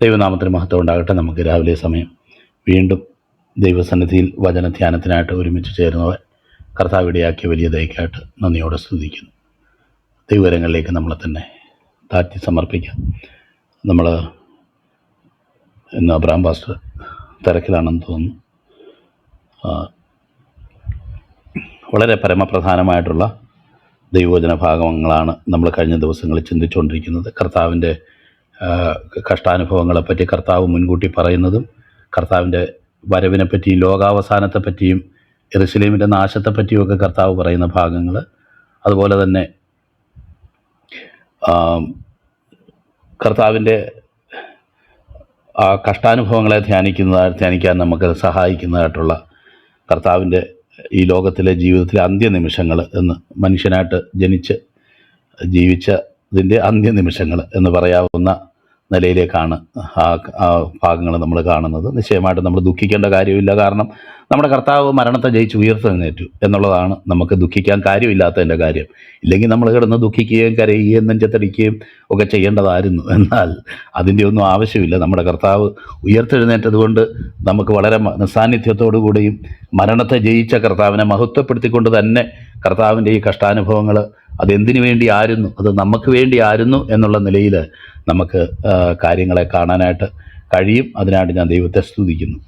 ദൈവനാമത്തിന് മഹത്വം ഉണ്ടാകട്ടെ. നമുക്ക് രാവിലെ സമയം വീണ്ടും ദൈവസന്നിധിയിൽ വചനധ്യാനത്തിനായിട്ട് ഒരുമിച്ച് ചേരുന്നവർ കർത്താവ് ഇടയാക്കിയ വലിയ ദയക്കായിട്ട് നന്ദിയോടെ സ്തുതിക്കുന്നു. ദൈവകരങ്ങളിലേക്ക് നമ്മളെ തന്നെ താഴ്ത്തി സമർപ്പിക്കാം. നമ്മൾ ഇന്ന് അബ്രഹാം പാസ്റ്റർ തിരക്കിലാണെന്ന് തോന്നുന്നു. വളരെ പരമപ്രധാനമായിട്ടുള്ള ദൈവവചന ഭാഗങ്ങളാണ് നമ്മൾ കഴിഞ്ഞ ദിവസങ്ങളിൽ ചിന്തിച്ചുകൊണ്ടിരിക്കുന്നത്. കർത്താവിൻ്റെ കഷ്ടാനുഭവങ്ങളെപ്പറ്റി കർത്താവ് മുൻകൂട്ടി പറയുന്നതും, കർത്താവിൻ്റെ വരവിനെപ്പറ്റിയും ലോകാവസാനത്തെപ്പറ്റിയും യെരൂശലേമിൻ്റെ നാശത്തെപ്പറ്റിയുമൊക്കെ കർത്താവ് പറയുന്ന ഭാഗങ്ങൾ, അതുപോലെ തന്നെ കർത്താവിൻ്റെ ആ കഷ്ടാനുഭവങ്ങളെ ധ്യാനിക്കാൻ നമുക്ക് സഹായിക്കുന്നതായിട്ടുള്ള കർത്താവിൻ്റെ ഈ ലോകത്തിലെ ജീവിതത്തിലെ അന്ത്യനിമിഷങ്ങൾ എന്ന്, മനുഷ്യനായിട്ട് ജനിച്ച് ജീവിച്ചതിൻ്റെ അന്ത്യനിമിഷങ്ങൾ എന്ന് പറയാവുന്ന നിലയിലേക്കാണ് ആ ഭാഗങ്ങൾ നമ്മൾ കാണുന്നത്. നിശ്ചയമായിട്ട് നമ്മൾ ദുഃഖിക്കേണ്ട കാര്യമില്ല. കാരണം നമ്മുടെ കർത്താവ് മരണത്തെ ജയിച്ച് ഉയർത്തെഴുന്നേറ്റു എന്നുള്ളതാണ് നമുക്ക് ദുഃഖിക്കാൻ കാര്യമില്ലാത്തതിൻ്റെ കാര്യം. ഇല്ലെങ്കിൽ നമ്മൾ കിടന്ന് ദുഃഖിക്കുകയും കരയുകയും നെഞ്ചത്തടിക്കുകയും ഒക്കെ ചെയ്യേണ്ടതായിരുന്നു. എന്നാൽ അതിൻ്റെ ഒന്നും ആവശ്യമില്ല. നമ്മുടെ കർത്താവ് ഉയർത്തെഴുന്നേറ്റത് കൊണ്ട് നമുക്ക് വളരെ നിസ്സാന്നിധ്യത്തോടു കൂടിയും മരണത്തെ ജയിച്ച കർത്താവിനെ മഹത്വപ്പെടുത്തിക്കൊണ്ട് തന്നെ കർത്താവിൻ്റെ ഈ കഷ്ടാനുഭവങ്ങൾ അതെന്തിനു വേണ്ടി ആയിരുന്നു, അത് നമുക്ക് വേണ്ടി ആയിരുന്നു എന്നുള്ള നിലയിൽ നമുക്ക് കാര്യങ്ങളെ കാണാനായിട്ട് കഴിയും. അതിനായിട്ട് ഞാൻ ദൈവത്തെ സ്തുതിക്കുന്നു.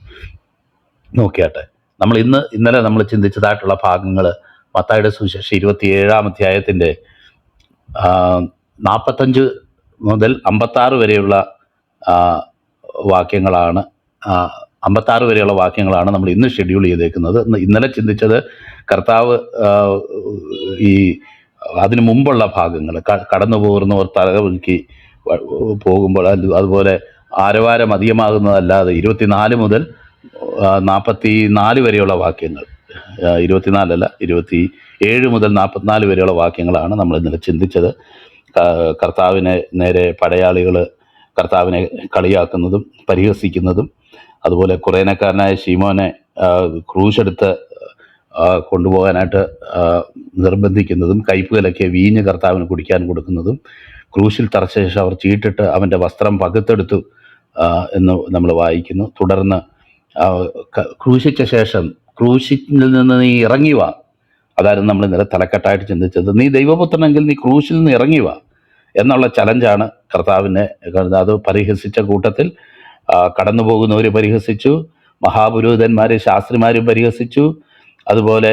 നോക്കിയാട്ടെ, നമ്മൾ ഇന്നലെ നമ്മൾ ചിന്തിച്ചതായിട്ടുള്ള ഭാഗങ്ങൾ മത്തായിയുടെ സുവിശേഷം 27-ാം അധ്യായത്തിൻ്റെ 45 മുതൽ 56 വരെയുള്ള വാക്യങ്ങളാണ് 56 വരെയുള്ള വാക്യങ്ങളാണ് നമ്മൾ ഇന്ന് ഷെഡ്യൂൾ ചെയ്തേക്കുന്നത്. ഇന്നലെ ചിന്തിച്ചത് കർത്താവ് ഈ അതിനു മുമ്പുള്ള ഭാഗങ്ങൾ, കടന്നു പോകുന്നവർ തലകുലുക്കി പോകുമ്പോൾ, അതുപോലെ ആരവാരം അധികമാകുന്നതല്ലാതെ 24 മുതൽ 44 വരെയുള്ള വാക്യങ്ങൾ, 24 27 മുതൽ 44 വരെയുള്ള വാക്യങ്ങളാണ് നമ്മൾ ഇന്നലെ ചിന്തിച്ചത്. കർത്താവിനെ നേരെ പടയാളികൾ കർത്താവിനെ കളിയാക്കുന്നതും പരിഹസിക്കുന്നതും, അതുപോലെ കുറേനക്കാരനായ ശീമോനെ ക്രൂശെടുത്ത് കൊണ്ടുപോകാനായിട്ട് നിർബന്ധിക്കുന്നതും, കയ്പ് കലക്കിയ വീഞ്ഞ് കർത്താവിന് കുടിക്കാൻ കൊടുക്കുന്നതും, ക്രൂശിൽ തറച്ച ശേഷം അവർ ചീട്ടിട്ട് അവൻ്റെ വസ്ത്രം പകുത്തെടുത്തു എന്ന് നമ്മൾ വായിക്കുന്നു. തുടർന്ന് ക്രൂശിച്ച ശേഷം ക്രൂശിൽ നിന്ന് നീ ഇറങ്ങി വാ, അതായിരുന്നു നമ്മൾ ഇന്നലെ തലക്കെട്ടായിട്ട് ചിന്തിച്ചത്. നീ ദൈവപുത്രനെങ്കിൽ നീ ക്രൂശിൽ നിന്ന് ഇറങ്ങി വാ എന്നുള്ള ചലഞ്ചാണ് കർത്താവിനെ. അത് പരിഹസിച്ച കൂട്ടത്തിൽ കടന്നു പോകുന്നവർ പരിഹസിച്ചു, മഹാപുരോഹിതന്മാരും ശാസ്ത്രിമാരും പരിഹസിച്ചു, അതുപോലെ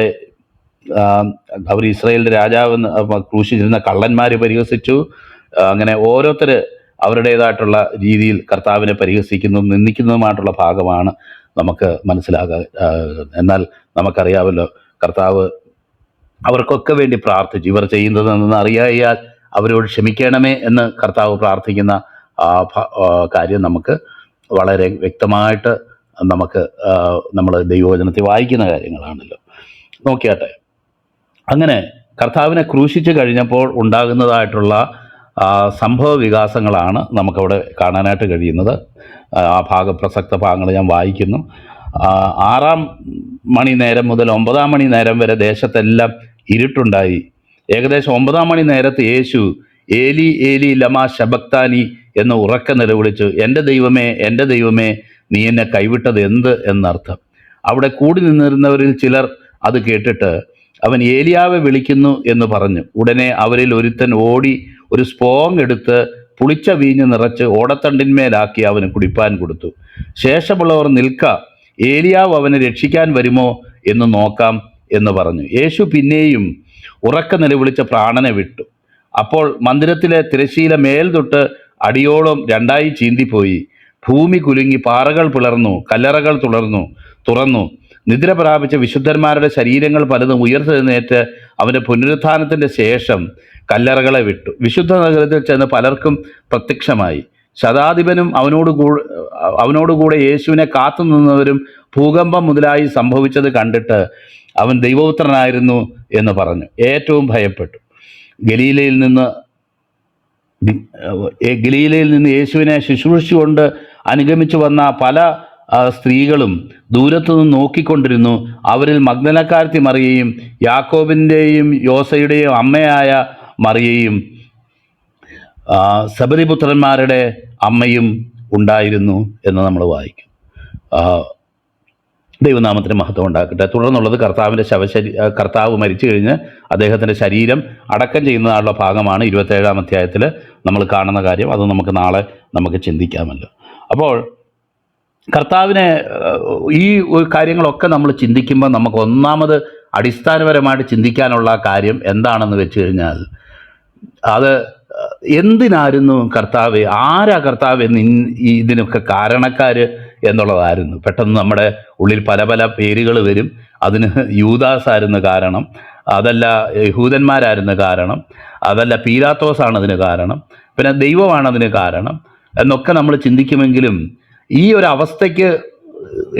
അവർ ഇസ്രായേലിൻ്റെ രാജാവെന്ന് ക്രൂശിച്ചിരുന്ന കള്ളന്മാർ പരിഹസിച്ചു. അങ്ങനെ ഓരോരുത്തർ അവരുടേതായിട്ടുള്ള രീതിയിൽ കർത്താവിനെ പരിഹസിക്കുന്നതും നിന്ദിക്കുന്നതുമായിട്ടുള്ള ഭാഗമാണ് നമുക്ക് മനസ്സിലാകാൻ. എന്നാൽ നമുക്കറിയാമല്ലോ, കർത്താവ് അവർക്കൊക്കെ വേണ്ടി പ്രാർത്ഥിച്ചു. ഇവർ ചെയ്യുന്നതെന്ന് അറിയാൽ അവരോട് ക്ഷമിക്കണമേ എന്ന് കർത്താവ് പ്രാർത്ഥിക്കുന്ന കാര്യം നമുക്ക് വളരെ വ്യക്തമായിട്ട് നമ്മൾ ദൈവവചനത്തിൽ വായിക്കുന്ന കാര്യങ്ങളാണല്ലോ. നോക്കിയാട്ടെ, അങ്ങനെ കർത്താവിനെ ക്രൂശിച്ച് കഴിഞ്ഞപ്പോൾ ഉണ്ടാകുന്നതായിട്ടുള്ള സംഭവ വികാസങ്ങളാണ് നമുക്കവിടെ കാണാനായിട്ട് കഴിയുന്നത്. ആ പ്രസക്ത ഭാഗങ്ങൾ ഞാൻ വായിക്കുന്നു. 6 മണി നേരം മുതൽ 9 മണി നേരം വരെ ദേശത്തെല്ലാം ഇരുട്ടുണ്ടായി. ഏകദേശം 9 മണി നേരത്ത് യേശു ഏലി ഏലി ലമാ ശബക്താനി എന്ന് ഉറക്കെ നിലവിളിച്ചു, എൻ്റെ ദൈവമേ എൻ്റെ ദൈവമേ നീ എന്നെ കൈവിട്ടത് എന്ത് എന്നർത്ഥം. അവിടെ കൂടി നിന്നിരുന്നവരിൽ ചിലർ അത് കേട്ടിട്ട് അവൻ ഏലിയാവെ വിളിക്കുന്നു എന്ന് പറഞ്ഞു. ഉടനെ അവരിൽ ഒരുത്തൻ ഓടി ഒരു സ്പോങ് എടുത്ത് പുളിച്ച വീഞ്ഞ് നിറച്ച് ഓടത്തണ്ടിന്മേലാക്കി അവന് കുടിപ്പാൻ കൊടുത്തു. ശേഷമുള്ളവർ നിൽക്ക, ഏലിയാവ് അവനെ രക്ഷിക്കാൻ വരുമോ എന്ന് നോക്കാം എന്ന് പറഞ്ഞു. യേശു പിന്നെയും ഉറക്കെ നിലവിളിച്ച പ്രാണനെ വിട്ടു. അപ്പോൾ മന്ദിരത്തിലെ തിരശ്ശീല മേൽ തൊട്ട് അടിയോളം 2 ചീന്തിപ്പോയി. ഭൂമി കുലുങ്ങി, പാറകൾ പിളർന്നു, കല്ലറകൾ തുറന്നു. നിദ്ര പ്രാപിച്ച വിശുദ്ധന്മാരുടെ ശരീരങ്ങൾ പലതും ഉയർത്തെഴുന്നേറ്റ് അവൻ്റെ പുനരുത്ഥാനത്തിൻ്റെ ശേഷം കല്ലറകളെ വിട്ടു. വിശുദ്ധ നഗരത്തിൽ ചെന്ന് പലർക്കും പ്രത്യക്ഷമായി. ശതാധിപനും അവനോടുകൂടെ യേശുവിനെ കാത്തു നിന്നവരും ഭൂകമ്പം മുതലായി സംഭവിച്ചത് കണ്ടിട്ട് അവൻ ദൈവപുത്രനായിരുന്നു എന്ന് പറഞ്ഞു. ഏറ്റവും ഭയപ്പെട്ടു. ഗലീലയിൽ നിന്ന് യേശുവിനെ ശുശ്രൂഷിച്ചുകൊണ്ട് അനുഗമിച്ചു വന്ന പല സ്ത്രീകളും ദൂരത്തുനിന്ന് നോക്കിക്കൊണ്ടിരുന്നു. അവരിൽ മഗ്ദലക്കാരത്തി മറിയയും യാക്കോബിൻ്റെയും യോസയുടെയും അമ്മയായ മറിയയും സബദിപുത്രന്മാരുടെ അമ്മയും ഉണ്ടായിരുന്നു എന്ന് നമ്മൾ വായിക്കും. ദൈവനാമത്തിന് മഹത്വം ഉണ്ടാക്കട്ടെ. തുടർന്നുള്ളത് കർത്താവ് മരിച്ചു കഴിഞ്ഞ് അദ്ദേഹത്തിൻ്റെ ശരീരം അടക്കം ചെയ്യുന്നതായുള്ള ഭാഗമാണ് 27-ാം അധ്യായത്തിൽ നമ്മൾ കാണുന്ന കാര്യം. അത് നമുക്ക് നാളെ ചിന്തിക്കാമല്ലോ. അപ്പോൾ കർത്താവിനെ ഈ കാര്യങ്ങളൊക്കെ നമ്മൾ ചിന്തിക്കുമ്പോൾ നമുക്ക് ഒന്നാമത് അടിസ്ഥാനപരമായിട്ട് ചിന്തിക്കാനുള്ള കാര്യം എന്താണെന്ന് വെച്ച് കഴിഞ്ഞാൽ, അത് എന്തിനായിരുന്നു കർത്താവ്, ആരാ കർത്താവ് എന്ന് ഇതിനൊക്കെ കാരണക്കാർ എന്നുള്ളതായിരുന്നു. പെട്ടെന്ന് നമ്മുടെ ഉള്ളിൽ പല പല പേരുകൾ വരും. അതിന് യൂദാസായിരുന്നു കാരണം, അതല്ല യഹൂദന്മാരായിരുന്നു കാരണം, അതല്ല പീലാത്തോസാണ് അതിന് കാരണം, പിന്നെ ദൈവമാണ് അതിന് കാരണം എന്നൊക്കെ നമ്മൾ ചിന്തിക്കുമെങ്കിലും ഈ ഒരു അവസ്ഥയ്ക്ക്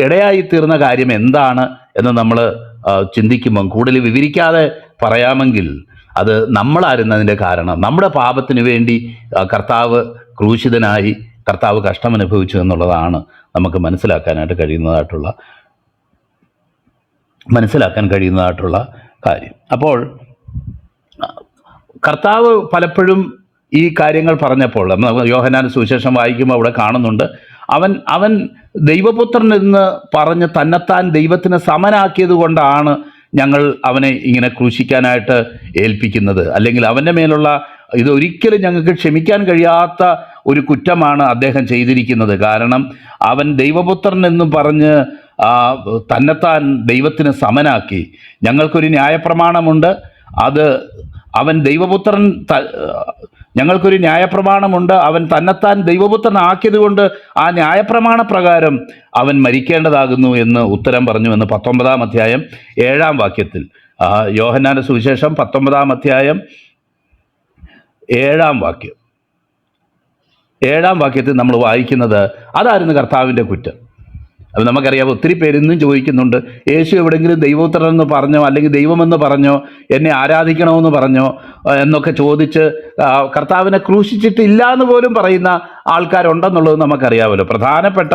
ഇടയായിത്തീർന്ന കാര്യം എന്താണ് എന്ന് നമ്മൾ ചിന്തിക്കുമ്പം കൂടുതൽ വിവരിക്കാതെ പറയാമെങ്കിൽ അത് നമ്മളായിരുന്നു അതിൻ്റെ കാരണം. നമ്മുടെ പാപത്തിന് വേണ്ടി കർത്താവ് ക്രൂശിതനായി, കർത്താവ് കഷ്ടമനുഭവിച്ചു എന്നുള്ളതാണ് നമുക്ക് മനസ്സിലാക്കാൻ കഴിയുന്നതായിട്ടുള്ള കാര്യം. അപ്പോൾ കർത്താവ് പലപ്പോഴും ഈ കാര്യങ്ങൾ പറഞ്ഞപ്പോൾ യോഹന്നാൻ സുവിശേഷം വായിക്കുമ്പോൾ അവിടെ കാണുന്നുണ്ട്, അവൻ ദൈവപുത്രൻ എന്ന് പറഞ്ഞ് തന്നെത്താൻ ദൈവത്തിന് സമനാക്കിയത് കൊണ്ടാണ് ഞങ്ങൾ അവനെ ഇങ്ങനെ ക്രൂശിക്കാനായിട്ട് ഏൽപ്പിക്കുന്നത്. അല്ലെങ്കിൽ അവൻ്റെ മേലുള്ള ഇതൊരിക്കലും ഞങ്ങൾക്ക് ക്ഷമിക്കാൻ കഴിയാത്ത ഒരു കുറ്റമാണ് അദ്ദേഹം ചെയ്തിരിക്കുന്നത്. കാരണം അവൻ ദൈവപുത്രൻ എന്ന് പറഞ്ഞ് തന്നെത്താൻ ദൈവത്തിന് സമനാക്കി. ഞങ്ങൾക്കൊരു ന്യായപ്രമാണമുണ്ട്, അത് അവൻ ദൈവപുത്രൻ ഞങ്ങൾക്കൊരു ന്യായപ്രമാണമുണ്ട്, അവൻ തന്നെത്താൻ ദൈവപുത്രനാക്കിയത് കൊണ്ട് ആ ന്യായപ്രമാണ പ്രകാരം അവൻ മരിക്കേണ്ടതാകുന്നു എന്ന് ഉത്തരം പറഞ്ഞു എന്ന് 19-ാം അധ്യായം 7-ാം വാക്യത്തിൽ, യോഹന്നാന്റെ സുവിശേഷം 19-ാം അധ്യായം 7-ാം വാക്യത്തിൽ നമ്മൾ വായിക്കുന്നത് അതായിരുന്നു കർത്താവിൻ്റെ കുറ്റം. അപ്പം നമുക്കറിയാം, ഒത്തിരി പേരിന്നും ചോദിക്കുന്നുണ്ട്, യേശു എവിടെയെങ്കിലും ദൈവപുത്രൻ എന്ന് പറഞ്ഞോ അല്ലെങ്കിൽ ദൈവമെന്ന് പറഞ്ഞോ എന്നെ ആരാധിക്കണമെന്ന് പറഞ്ഞോ എന്നൊക്കെ ചോദിച്ച് കർത്താവിനെ ക്രൂശിച്ചിട്ടില്ല എന്ന് പോലും പറയുന്ന ആൾക്കാരുണ്ടെന്നുള്ളത് നമുക്കറിയാമല്ലോ. പ്രധാനപ്പെട്ട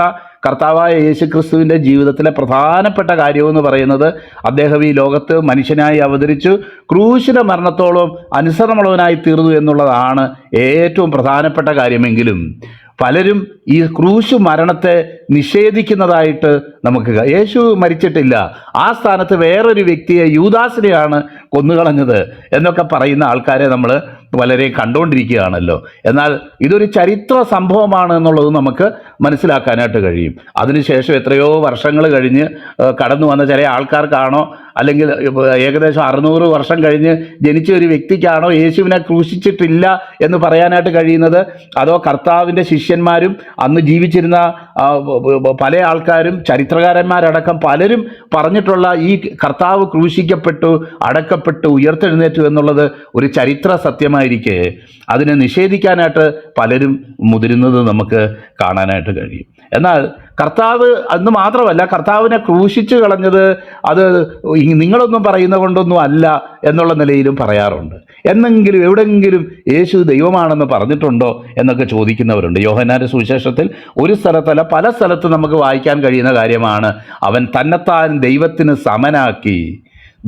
കർത്താവായ യേശു ക്രിസ്തുവിൻ്റെ ജീവിതത്തിലെ പ്രധാനപ്പെട്ട കാര്യമെന്ന് പറയുന്നത് അദ്ദേഹം ഈ ലോകത്ത് മനുഷ്യനായി അവതരിച്ചു, ക്രൂശിന്റെ മരണത്തോളം അനുസരണമുള്ളവനായി തീർന്നു എന്നുള്ളതാണ് ഏറ്റവും പ്രധാനപ്പെട്ട കാര്യമെങ്കിലും പലരും ഈ ക്രൂശ് മരണത്തെ നിഷേധിക്കുന്നതായിട്ട് നമുക്ക്, യേശു മരിച്ചിട്ടില്ല, ആ സ്ഥാനത്ത് വേറൊരു വ്യക്തിയെ, യൂദാസിനെയാണ് കൊന്നുകളഞ്ഞത് എന്നൊക്കെ പറയുന്ന ആൾക്കാരെ നമ്മൾ വളരെ കണ്ടുകൊണ്ടിരിക്കുകയാണല്ലോ. എന്നാൽ ഇതൊരു ചരിത്ര സംഭവമാണ് എന്നുള്ളത് നമുക്ക് മനസ്സിലാക്കാനായിട്ട് കഴിയും. അതിനുശേഷം എത്രയോ വർഷങ്ങൾ കഴിഞ്ഞ് കടന്നു വന്ന ചില ആൾക്കാർക്കാണോ അല്ലെങ്കിൽ ഏകദേശം 600 വർഷം കഴിഞ്ഞ് ജനിച്ച ഒരു വ്യക്തിക്കാണോ യേശുവിനെ ക്രൂശിച്ചിട്ടില്ല എന്ന് പറയാനായിട്ട് കഴിയുന്നത്? അതോ കർത്താവിൻ്റെ ശിഷ്യന്മാരും അന്ന് ജീവിച്ചിരുന്ന പല ആൾക്കാരും ചരിത്രകാരന്മാരടക്കം പലരും പറഞ്ഞിട്ടുള്ള ഈ കർത്താവ് ക്രൂശിക്കപ്പെട്ടു, അടക്കപ്പെട്ടു, ഉയർത്തെഴുന്നേറ്റു എന്നുള്ളത് ഒരു ചരിത്ര സത്യമായിരിക്കെ അതിനെ നിഷേധിക്കാനായിട്ട് പലരും മുതിരുന്നത് നമുക്ക് കാണാനായിട്ട് കഴിയും. എന്നാൽ കർത്താവ് അന്ന് മാത്രമല്ല, കർത്താവിനെ ക്രൂശിച്ചു കളഞ്ഞത് അത് നിങ്ങളൊന്നും പറയുന്ന കൊണ്ടൊന്നും അല്ല എന്നുള്ള നിലയിലും പറയാറുണ്ട്. എന്നെങ്കിലും എവിടെയെങ്കിലും യേശു ദൈവമാണെന്ന് പറഞ്ഞിട്ടുണ്ടോ എന്നൊക്കെ ചോദിക്കുന്നവരുണ്ട്. യോഹന്നാന്റെ സുവിശേഷത്തിൽ ഒരു സ്ഥലത്തല്ല പല സ്ഥലത്തും നമുക്ക് വായിക്കാൻ കഴിയുന്ന കാര്യമാണ്, അവൻ തന്നെത്താൻ ദൈവത്തിന് സമനാക്കി.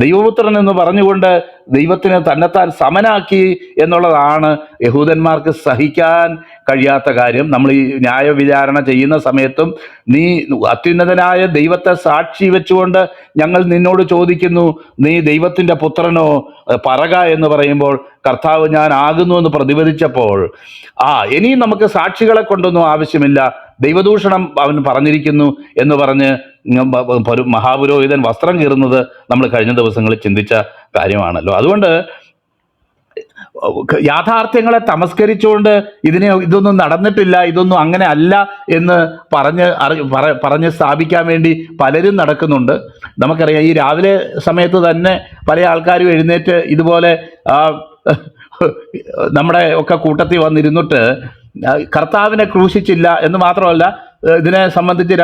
ദൈവപുത്രൻ എന്ന് പറഞ്ഞുകൊണ്ട് ദൈവത്തിന് തന്നെത്താൻ സമനാക്കി എന്നുള്ളതാണ് യഹൂദന്മാർക്ക് സഹിക്കാൻ കഴിയാത്ത കാര്യം. നമ്മൾ ഈ ന്യായവിചാരണ ചെയ്യുന്ന സമയത്തും നീ അത്യുന്നതനായ ദൈവത്തെ സാക്ഷി വെച്ചുകൊണ്ട് ഞങ്ങൾ നിന്നോട് ചോദിക്കുന്നു, നീ ദൈവത്തിൻ്റെ പുത്രനോ പറക എന്ന് പറയുമ്പോൾ കർത്താവ് ഞാൻ ആകുന്നു എന്ന് പ്രതിപദിച്ചപ്പോൾ ഇനിയും നമുക്ക് സാക്ഷികളെ കൊണ്ടൊന്നും ആവശ്യമില്ല, ദൈവദൂഷണം അവൻ പറഞ്ഞിരിക്കുന്നു എന്ന് പറഞ്ഞ് മഹാപുരോഹിതൻ വസ്ത്രം കീറുന്നത് നമ്മൾ കഴിഞ്ഞ ദിവസങ്ങളിൽ ചിന്തിച്ച കാര്യമാണല്ലോ. അതുകൊണ്ട് യാഥാർത്ഥ്യങ്ങളെ തമസ്കരിച്ചുകൊണ്ട് ഇതൊന്നും നടന്നിട്ടില്ല, ഇതൊന്നും അങ്ങനെ അല്ല എന്ന് പറഞ്ഞ് സ്ഥാപിക്കാൻ വേണ്ടി പലരും നടക്കുന്നുണ്ട്. നമുക്കറിയാം, ഈ രാവിലെ സമയത്ത് തന്നെ പല ആൾക്കാരും എഴുന്നേറ്റ് ഇതുപോലെ നമ്മുടെ ഒക്കെ കൂട്ടത്തിൽ വന്നിരുന്നിട്ട് കർത്താവിനെ ക്രൂശിച്ചില്ല എന്ന് മാത്രമല്ല, ഇതിനെ സംബന്ധിച്ച്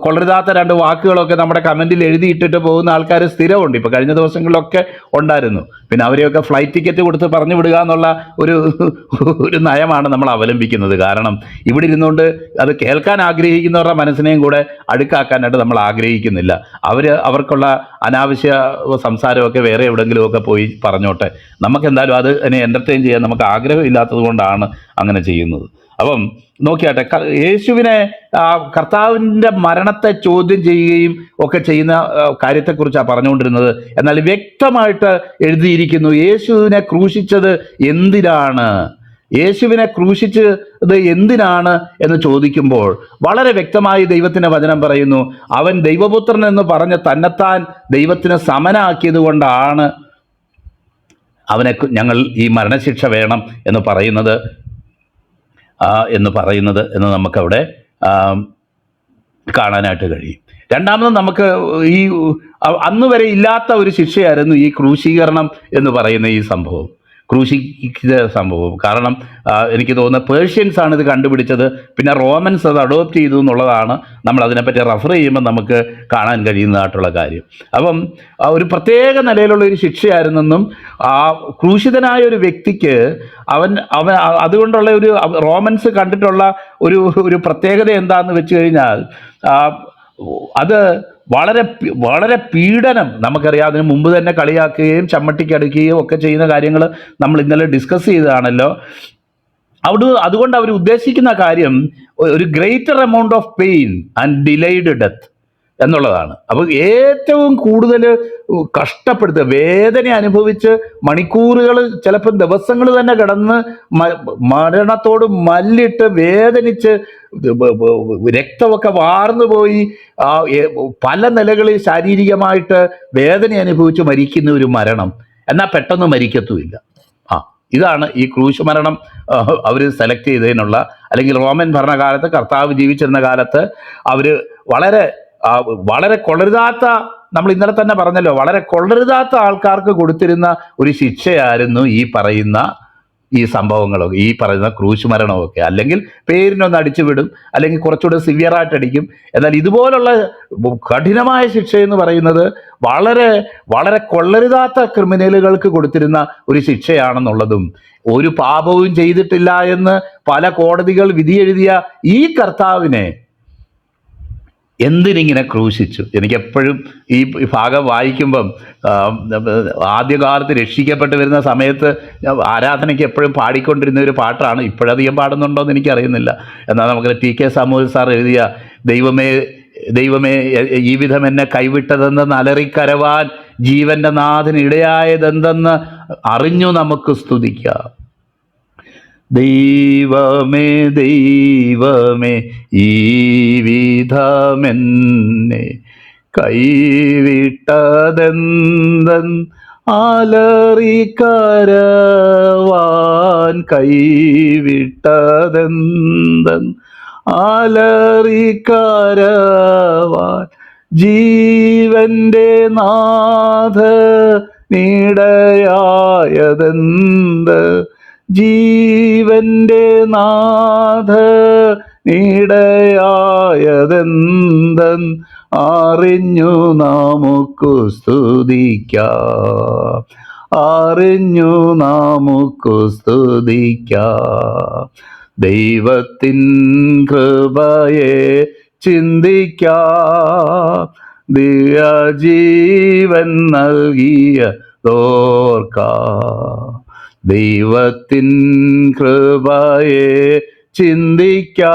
കൊള്ളരുതാത്ത രണ്ട് വാക്കുകളൊക്കെ നമ്മുടെ കമൻറ്റിൽ എഴുതിയിട്ടിട്ട് പോകുന്ന ആൾക്കാർ സ്ഥിരമുണ്ട്. ഇപ്പോൾ കഴിഞ്ഞ ദിവസങ്ങളിലൊക്കെ ഉണ്ടായിരുന്നു. പിന്നെ അവരെയൊക്കെ ഫ്ലൈറ്റ് ടിക്കറ്റ് കൊടുത്ത് പറഞ്ഞു വിടുക എന്നുള്ള ഒരു നയമാണ് നമ്മൾ അവലംബിക്കുന്നത്. കാരണം ഇവിടെ ഇരുന്നുകൊണ്ട് അത് കേൾക്കാൻ ആഗ്രഹിക്കുന്നവരുടെ മനസ്സിനെയും കൂടെ അടുക്കാക്കാനായിട്ട് നമ്മൾ ആഗ്രഹിക്കുന്നില്ല. അവർക്കുള്ള അനാവശ്യ സംസാരമൊക്കെ വേറെ എവിടെയെങ്കിലുമൊക്കെ പോയി പറഞ്ഞോട്ടെ, നമുക്കെന്തായാലും അതിനെ എൻ്റർടൈൻ ചെയ്യാൻ നമുക്ക് ആഗ്രഹമില്ലാത്തത് കൊണ്ടാണ് അങ്ങനെ ചെയ്യുന്നത്. അപ്പം നോക്കിയാട്ടെ, യേശുവിനെ കർത്താവിൻ്റെ മരണത്തെ ചോദ്യം ചെയ്യുകയും ഒക്കെ ചെയ്യുന്ന കാര്യത്തെക്കുറിച്ചാണ് പറഞ്ഞുകൊണ്ടിരുന്നത്. എന്നാൽ വ്യക്തമായിട്ട് എഴുതിയിരിക്കുന്നു, യേശുവിനെ ക്രൂശിച്ചത് എന്തിനാണ്, യേശുവിനെ ക്രൂശിച്ചത് എന്തിനാണ് എന്ന് ചോദിക്കുമ്പോൾ വളരെ വ്യക്തമായി ദൈവത്തിൻ്റെ വചനം പറയുന്നു, അവൻ ദൈവപുത്രൻ എന്ന് പറഞ്ഞ് തന്നെത്താൻ ദൈവത്തിന് സമനാക്കിയത് കൊണ്ടാണ് അവനെ ഞങ്ങൾ ഈ മരണശിക്ഷ വേണം എന്ന് പറയുന്നത് എന്ന് നമുക്കവിടെ കാണാനായിട്ട് കഴിയും. രണ്ടാമത് നമുക്ക് ഈ അന്ന് വരെ ഇല്ലാത്ത ഒരു ശിക്ഷയായിരുന്നു ഈ ക്രൂശീകരണം എന്ന് പറയുന്ന ഈ സംഭവം, ക്രൂശിച്ച സംഭവം. കാരണം എനിക്ക് തോന്നുന്നത് പേർഷ്യൻസ് ആണ് ഇത് കണ്ടുപിടിച്ചത്, പിന്നെ റോമൻസ് അത് അഡോപ്റ്റ് ചെയ്തു എന്നുള്ളതാണ് നമ്മൾ അതിനെപ്പറ്റി റെഫർ ചെയ്യുമ്പോൾ നമുക്ക് കാണാൻ കഴിയുന്നതായിട്ടുള്ള കാര്യം. അപ്പം ഒരു പ്രത്യേക നിലയിലുള്ള ഒരു ശിക്ഷയായിരുന്നെന്നും ആ ക്രൂശിതനായ ഒരു വ്യക്തിക്ക് അവൻ അതുകൊണ്ടുള്ള ഒരു റോമൻസ് കണ്ടിട്ടുള്ള ഒരു പ്രത്യേകത എന്താണെന്ന് വെച്ച് കഴിഞ്ഞാൽ അത് വളരെ പീഡനം, നമുക്കറിയാം. അതിന് മുമ്പ് തന്നെ കളിയാക്കുകയും ചമ്മട്ടിക്കടിക്കുകയും ഒക്കെ ചെയ്യുന്ന കാര്യങ്ങൾ നമ്മൾ ഇന്നലെ ഡിസ്കസ് ചെയ്തതാണല്ലോ. അതുകൊണ്ട് അവർ ഉദ്ദേശിക്കുന്ന കാര്യം ഒരു greater amount of pain and delayed death എന്നുള്ളതാണ്. അപ്പോൾ ഏറ്റവും കൂടുതൽ കഷ്ടപ്പെടുത്തുക, വേദന അനുഭവിച്ച് മണിക്കൂറുകൾ, ചിലപ്പോൾ ദിവസങ്ങൾ തന്നെ കിടന്ന് മരണത്തോട് മല്ലിട്ട് വേദനിച്ച് രക്തമൊക്കെ വാർന്നു പോയി പല നിലകളിൽ ശാരീരികമായിട്ട് വേദന അനുഭവിച്ച് മരിക്കുന്ന ഒരു മരണം, എന്നാൽ പെട്ടെന്ന് മരിക്കത്തുമില്ല. ഇതാണ് ഈ ക്രൂശ് മരണം അവർ സെലക്ട് ചെയ്തതിനുള്ള, അല്ലെങ്കിൽ റോമൻ ഭരണകാലത്ത് കർത്താവ് ജീവിച്ചിരുന്ന കാലത്ത് അവർ വളരെ കൊള്ളരുതാത്ത, നമ്മൾ ഇന്നലെ തന്നെ പറഞ്ഞല്ലോ, വളരെ കൊള്ളരുതാത്ത ആൾക്കാർക്ക് കൊടുത്തിരുന്ന ഒരു ശിക്ഷയായിരുന്നു ഈ സംഭവങ്ങളൊക്കെ, ഈ പറയുന്ന ക്രൂശ് മരണമൊക്കെ. അല്ലെങ്കിൽ പേരിനൊന്ന് അടിച്ചു വിടും, അല്ലെങ്കിൽ കുറച്ചുകൂടെ സിവിയറായിട്ട് അടിക്കും. എന്നാൽ ഇതുപോലുള്ള കഠിനമായ ശിക്ഷ എന്ന് പറയുന്നത് വളരെ കൊള്ളരുതാത്ത ക്രിമിനലുകൾക്ക് കൊടുത്തിരുന്ന ഒരു ശിക്ഷയാണെന്നുള്ളതും, ഒരു പാപവും ചെയ്തിട്ടില്ല എന്ന് പല കോടതികൾ വിധിയെഴുതിയ ഈ കർത്താവിനെ എന്തിനിങ്ങനെ ക്രൂശിച്ചു? എനിക്കെപ്പോഴും ഈ ഭാഗം വായിക്കുമ്പം ആദ്യകാലത്ത് രക്ഷിക്കപ്പെട്ട് വരുന്ന സമയത്ത് ആരാധനയ്ക്ക് എപ്പോഴും പാടിക്കൊണ്ടിരുന്ന ഒരു പാട്ടാണ്. ഇപ്പോഴധികം പാടുന്നുണ്ടോ എന്ന് എനിക്കറിയുന്നില്ല. എന്നാൽ നമുക്ക് TK സാമുവൽ സാർ എഴുതിയ ദൈവമേ ഈ വിധം എന്നെ കൈവിട്ടതെന്ന് അലറിക്കരവാൻ ജീവന്റെ നാഥന് ഇടയായതെന്തെന്ന് അറിഞ്ഞു നമുക്ക് സ്തുതിക്കാം. ദൈവമേ ഈ വിധമെന്നെ കൈവിട്ടതെന്തൻ ആലറിക്കരവാൻ കൈവിട്ടതെന്തൻ ആലറിക്കരവാൻ ജീവന്റെ നാഥ നിടയായതെന്ത് ജീവന്റെ നാഥ നിടയായതെന്തൻ അറിഞ്ഞു നമുക്ക് സ്തുതിക്കാം, അറിഞ്ഞു നമുക്ക് സ്തുതിക്കാം. ദൈവത്തിൻ കൃപയെ ചിന്തിക്കാം, ദിവ്യജീവൻ നൽകിയതോർക്കാം. ദൈവത്തിൻ കൃപയെ ചിന്തിക്കാം,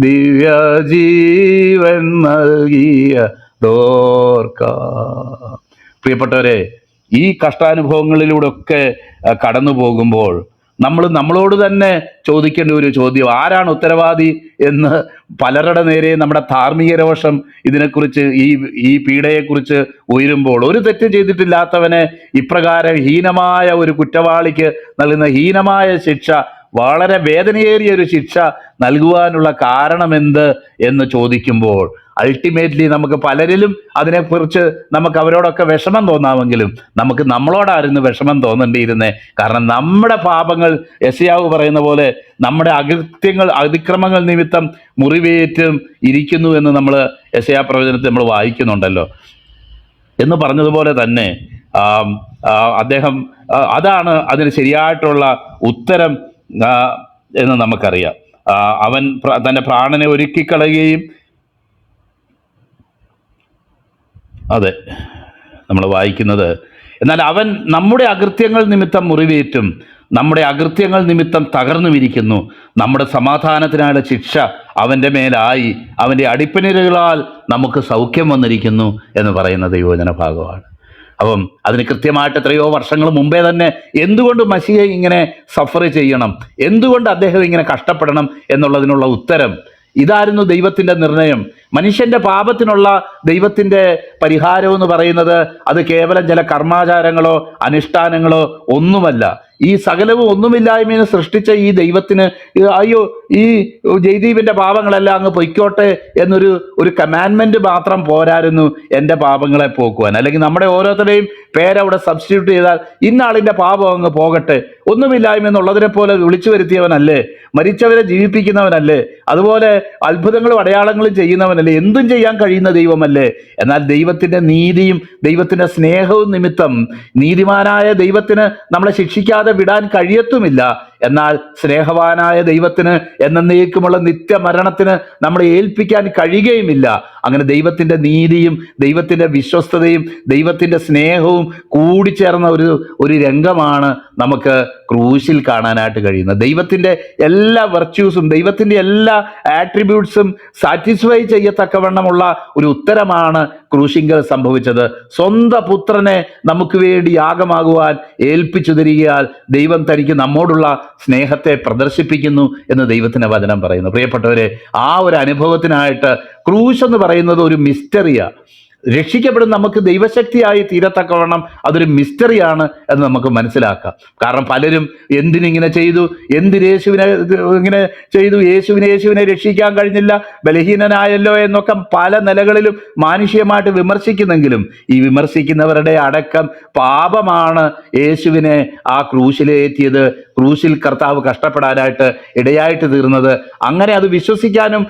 ദിവ്യജീവൻ നൽകിയതോർക്കാം. പ്രിയപ്പെട്ടവരെ, ഈ കഷ്ടാനുഭവങ്ങളിലൂടെ ഒക്കെ കടന്നു പോകുമ്പോൾ നമ്മളോട് തന്നെ ചോദിക്കേണ്ട ഒരു ചോദ്യം, ആരാണ് ഉത്തരവാദി എന്ന് പലരുടെ നേരെ നമ്മുടെ ധാർമ്മിക രോഷം ഇതിനെക്കുറിച്ച്, ഈ പീഡയെക്കുറിച്ച് ഉയരുമ്പോൾ, ഒരു തെറ്റ് ചെയ്തിട്ടില്ലാത്തവനെ ഇപ്രകാരം ഹീനമായ ഒരു കുറ്റവാളിക്ക് നൽകുന്ന ഹീനമായ ശിക്ഷ, വളരെ വേദനയേറിയ ഒരു ശിക്ഷ നൽകുവാനുള്ള കാരണമെന്ത് എന്ന് ചോദിക്കുമ്പോൾ അൾട്ടിമേറ്റ്ലി നമുക്ക് പലരിലും അതിനെക്കുറിച്ച് നമുക്ക് അവരോടൊക്കെ വിഷമം തോന്നാമെങ്കിലും നമുക്ക് നമ്മളോടായിരുന്നു വിഷമം തോന്നേണ്ടിയിരുന്നേ. കാരണം നമ്മുടെ പാപങ്ങൾ, യെശയ്യാവ് പറയുന്ന പോലെ, നമ്മുടെ അതിക്രമങ്ങൾ നിമിത്തം മുറിവേറ്റും ഇരിക്കുന്നു എന്ന് നമ്മൾ യെശയ്യാ പ്രവചനത്തിൽ നമ്മൾ വായിക്കുന്നുണ്ടല്ലോ. എന്ന് പറഞ്ഞതുപോലെ തന്നെ അദ്ദേഹം അതാണ് അതിന് ശരിയായിട്ടുള്ള ഉത്തരം എന്ന് നമുക്കറിയാം. അവൻ തൻ്റെ പ്രാണനെ ഒരുക്കിക്കളയുകയും, അതെ നമ്മൾ വായിക്കുന്നത്, എന്നാൽ അവൻ നമ്മുടെ അകൃത്യങ്ങൾ നിമിത്തം മുറിവേറ്റും നമ്മുടെ അകൃത്യങ്ങൾ നിമിത്തം തകർന്നുമിരിക്കുന്നു. നമ്മുടെ സമാധാനത്തിനായുള്ള ശിക്ഷ അവൻ്റെ മേലായി, അവൻ്റെ അടിപ്പിണരുകളാൽ നമുക്ക് സൗഖ്യം വന്നിരിക്കുന്നു എന്ന് പറയുന്ന ദൈവവചന ഭാഗമാണ്. അപ്പം അതിന് കൃത്യമായിട്ട് എത്രയോ വർഷങ്ങൾ മുമ്പേ തന്നെ എന്തുകൊണ്ട് മശിഹ ഇങ്ങനെ സഫർ ചെയ്യണം, എന്തുകൊണ്ട് അദ്ദേഹം ഇങ്ങനെ കഷ്ടപ്പെടണം എന്നുള്ളതിനുള്ള ഉത്തരം ഇതായിരുന്നു ദൈവത്തിൻ്റെ നിർണയം. മനുഷ്യൻ്റെ പാപത്തിനുള്ള ദൈവത്തിൻ്റെ പരിഹാരം എന്ന് പറയുന്നത് അത് കേവലം ചില കർമാചാരങ്ങളോ അനുഷ്ഠാനങ്ങളോ ഒന്നുമല്ല. ഈ സകലവും ഒന്നുമില്ലായ്മയെ സൃഷ്ടിച്ച ഈ ദൈവത്തിന് അയ്യോ ഈ ജയ്ദീപിൻ്റെ പാപങ്ങളെല്ലാം അങ്ങ് പൊയ്ക്കോട്ടെ എന്നൊരു കമാൻഡ്മെൻറ്റ് മാത്രം പോരായിരുന്നു എൻ്റെ പാപങ്ങളെ പോക്കുവാൻ. അല്ലെങ്കിൽ നമ്മുടെ ഓരോരുത്തരുടെയും പേരവിടെ സബ്സ്റ്റിറ്റ്യൂട്ട് ചെയ്താൽ ഇന്നാളിൻ്റെ പാപം അങ്ങ് പോകട്ടെ, ഒന്നുമില്ലായ്മ എന്നുള്ളതിനെ പോലെ വിളിച്ചു വരുത്തിയവനല്ലേ, മരിച്ചവരെ ജീവിപ്പിക്കുന്നവനല്ലേ, അതുപോലെ അത്ഭുതങ്ങളും അടയാളങ്ങളും ചെയ്യുന്നവനല്ലേ, എന്തും ചെയ്യാൻ കഴിയുന്ന ദൈവമല്ലേ. എന്നാൽ ദൈവത്തിൻ്റെ നീതിയും ദൈവത്തിൻ്റെ സ്നേഹവും നിമിത്തം നീതിമാനായ ദൈവത്തിന് നമ്മളെ ശിക്ഷിക്കാതെ വിടാൻ കഴിയത്തുമില്ല. എന്നാൽ സ്നേഹവാനായ ദൈവത്തിന് എന്നേക്കുമുള്ള നിത്യമരണത്തിന് നമ്മളെ ഏൽപ്പിക്കാൻ കഴിയുകയുമില്ല. അങ്ങനെ ദൈവത്തിൻ്റെ നീതിയും ദൈവത്തിൻ്റെ വിശ്വസ്തതയും ദൈവത്തിൻ്റെ സ്നേഹവും കൂടിച്ചേർന്ന ഒരു രംഗമാണ് നമുക്ക് ക്രൂശിൽ കാണാനായിട്ട് കഴിയുന്നത്. ദൈവത്തിൻ്റെ എല്ലാ വെർച്യൂസും ദൈവത്തിൻ്റെ എല്ലാ ആട്രിബ്യൂട്ട്സും സാറ്റിസ്ഫൈ ചെയ്യത്തക്കവണ്ണമുള്ള ഒരു ഉത്തരമാണ് ക്രൂശിങ്കൽ സംഭവിച്ചത്. സ്വന്തം പുത്രനെ നമുക്ക് വേണ്ടി യാഗമാകുവാൻ ഏൽപ്പിച്ചു തരികയാൽ ദൈവം തനിക്ക് നമ്മോടുള്ള സ്നേഹത്തെ പ്രദർശിപ്പിക്കുന്നു എന്ന് ദൈവത്തിൻ്റെ വചനം പറയുന്നു. പ്രിയപ്പെട്ടവരെ, ആ ഒരു അനുഭവത്തിനായിട്ട് ക്രൂശ് എന്ന് പറയുന്നത് ഒരു മിസ്റ്ററിയാണ്. രക്ഷിക്കപ്പെടുന്ന നമുക്ക് ദൈവശക്തിയായി തീരത്തക്കവണ്ണം അതൊരു മിസ്റ്ററിയാണ് എന്ന് നമുക്ക് മനസ്സിലാക്കാം. കാരണം പലരും എന്തിനിങ്ങനെ ചെയ്തു, യേശുവിനെ ഇങ്ങനെ ചെയ്തു, യേശുവിനെ രക്ഷിക്കാൻ കഴിഞ്ഞില്ല, ബലഹീനനായല്ലോ എന്നൊക്കെ പല നിലകളിലും മാനുഷികമായിട്ട് വിമർശിക്കുന്നെങ്കിലും ഈ വിമർശിക്കുന്നവരുടെ അടക്കം പാപമാണ് യേശുവിനെ ആ ക്രൂശിലേറ്റിയത്, ക്രൂശിൽ കർത്താവ് കഷ്ടപ്പെടാനായിട്ട് ഇടയായിട്ട് തീർന്നത്. അങ്ങനെ അത് വിശ്വസിക്കാനും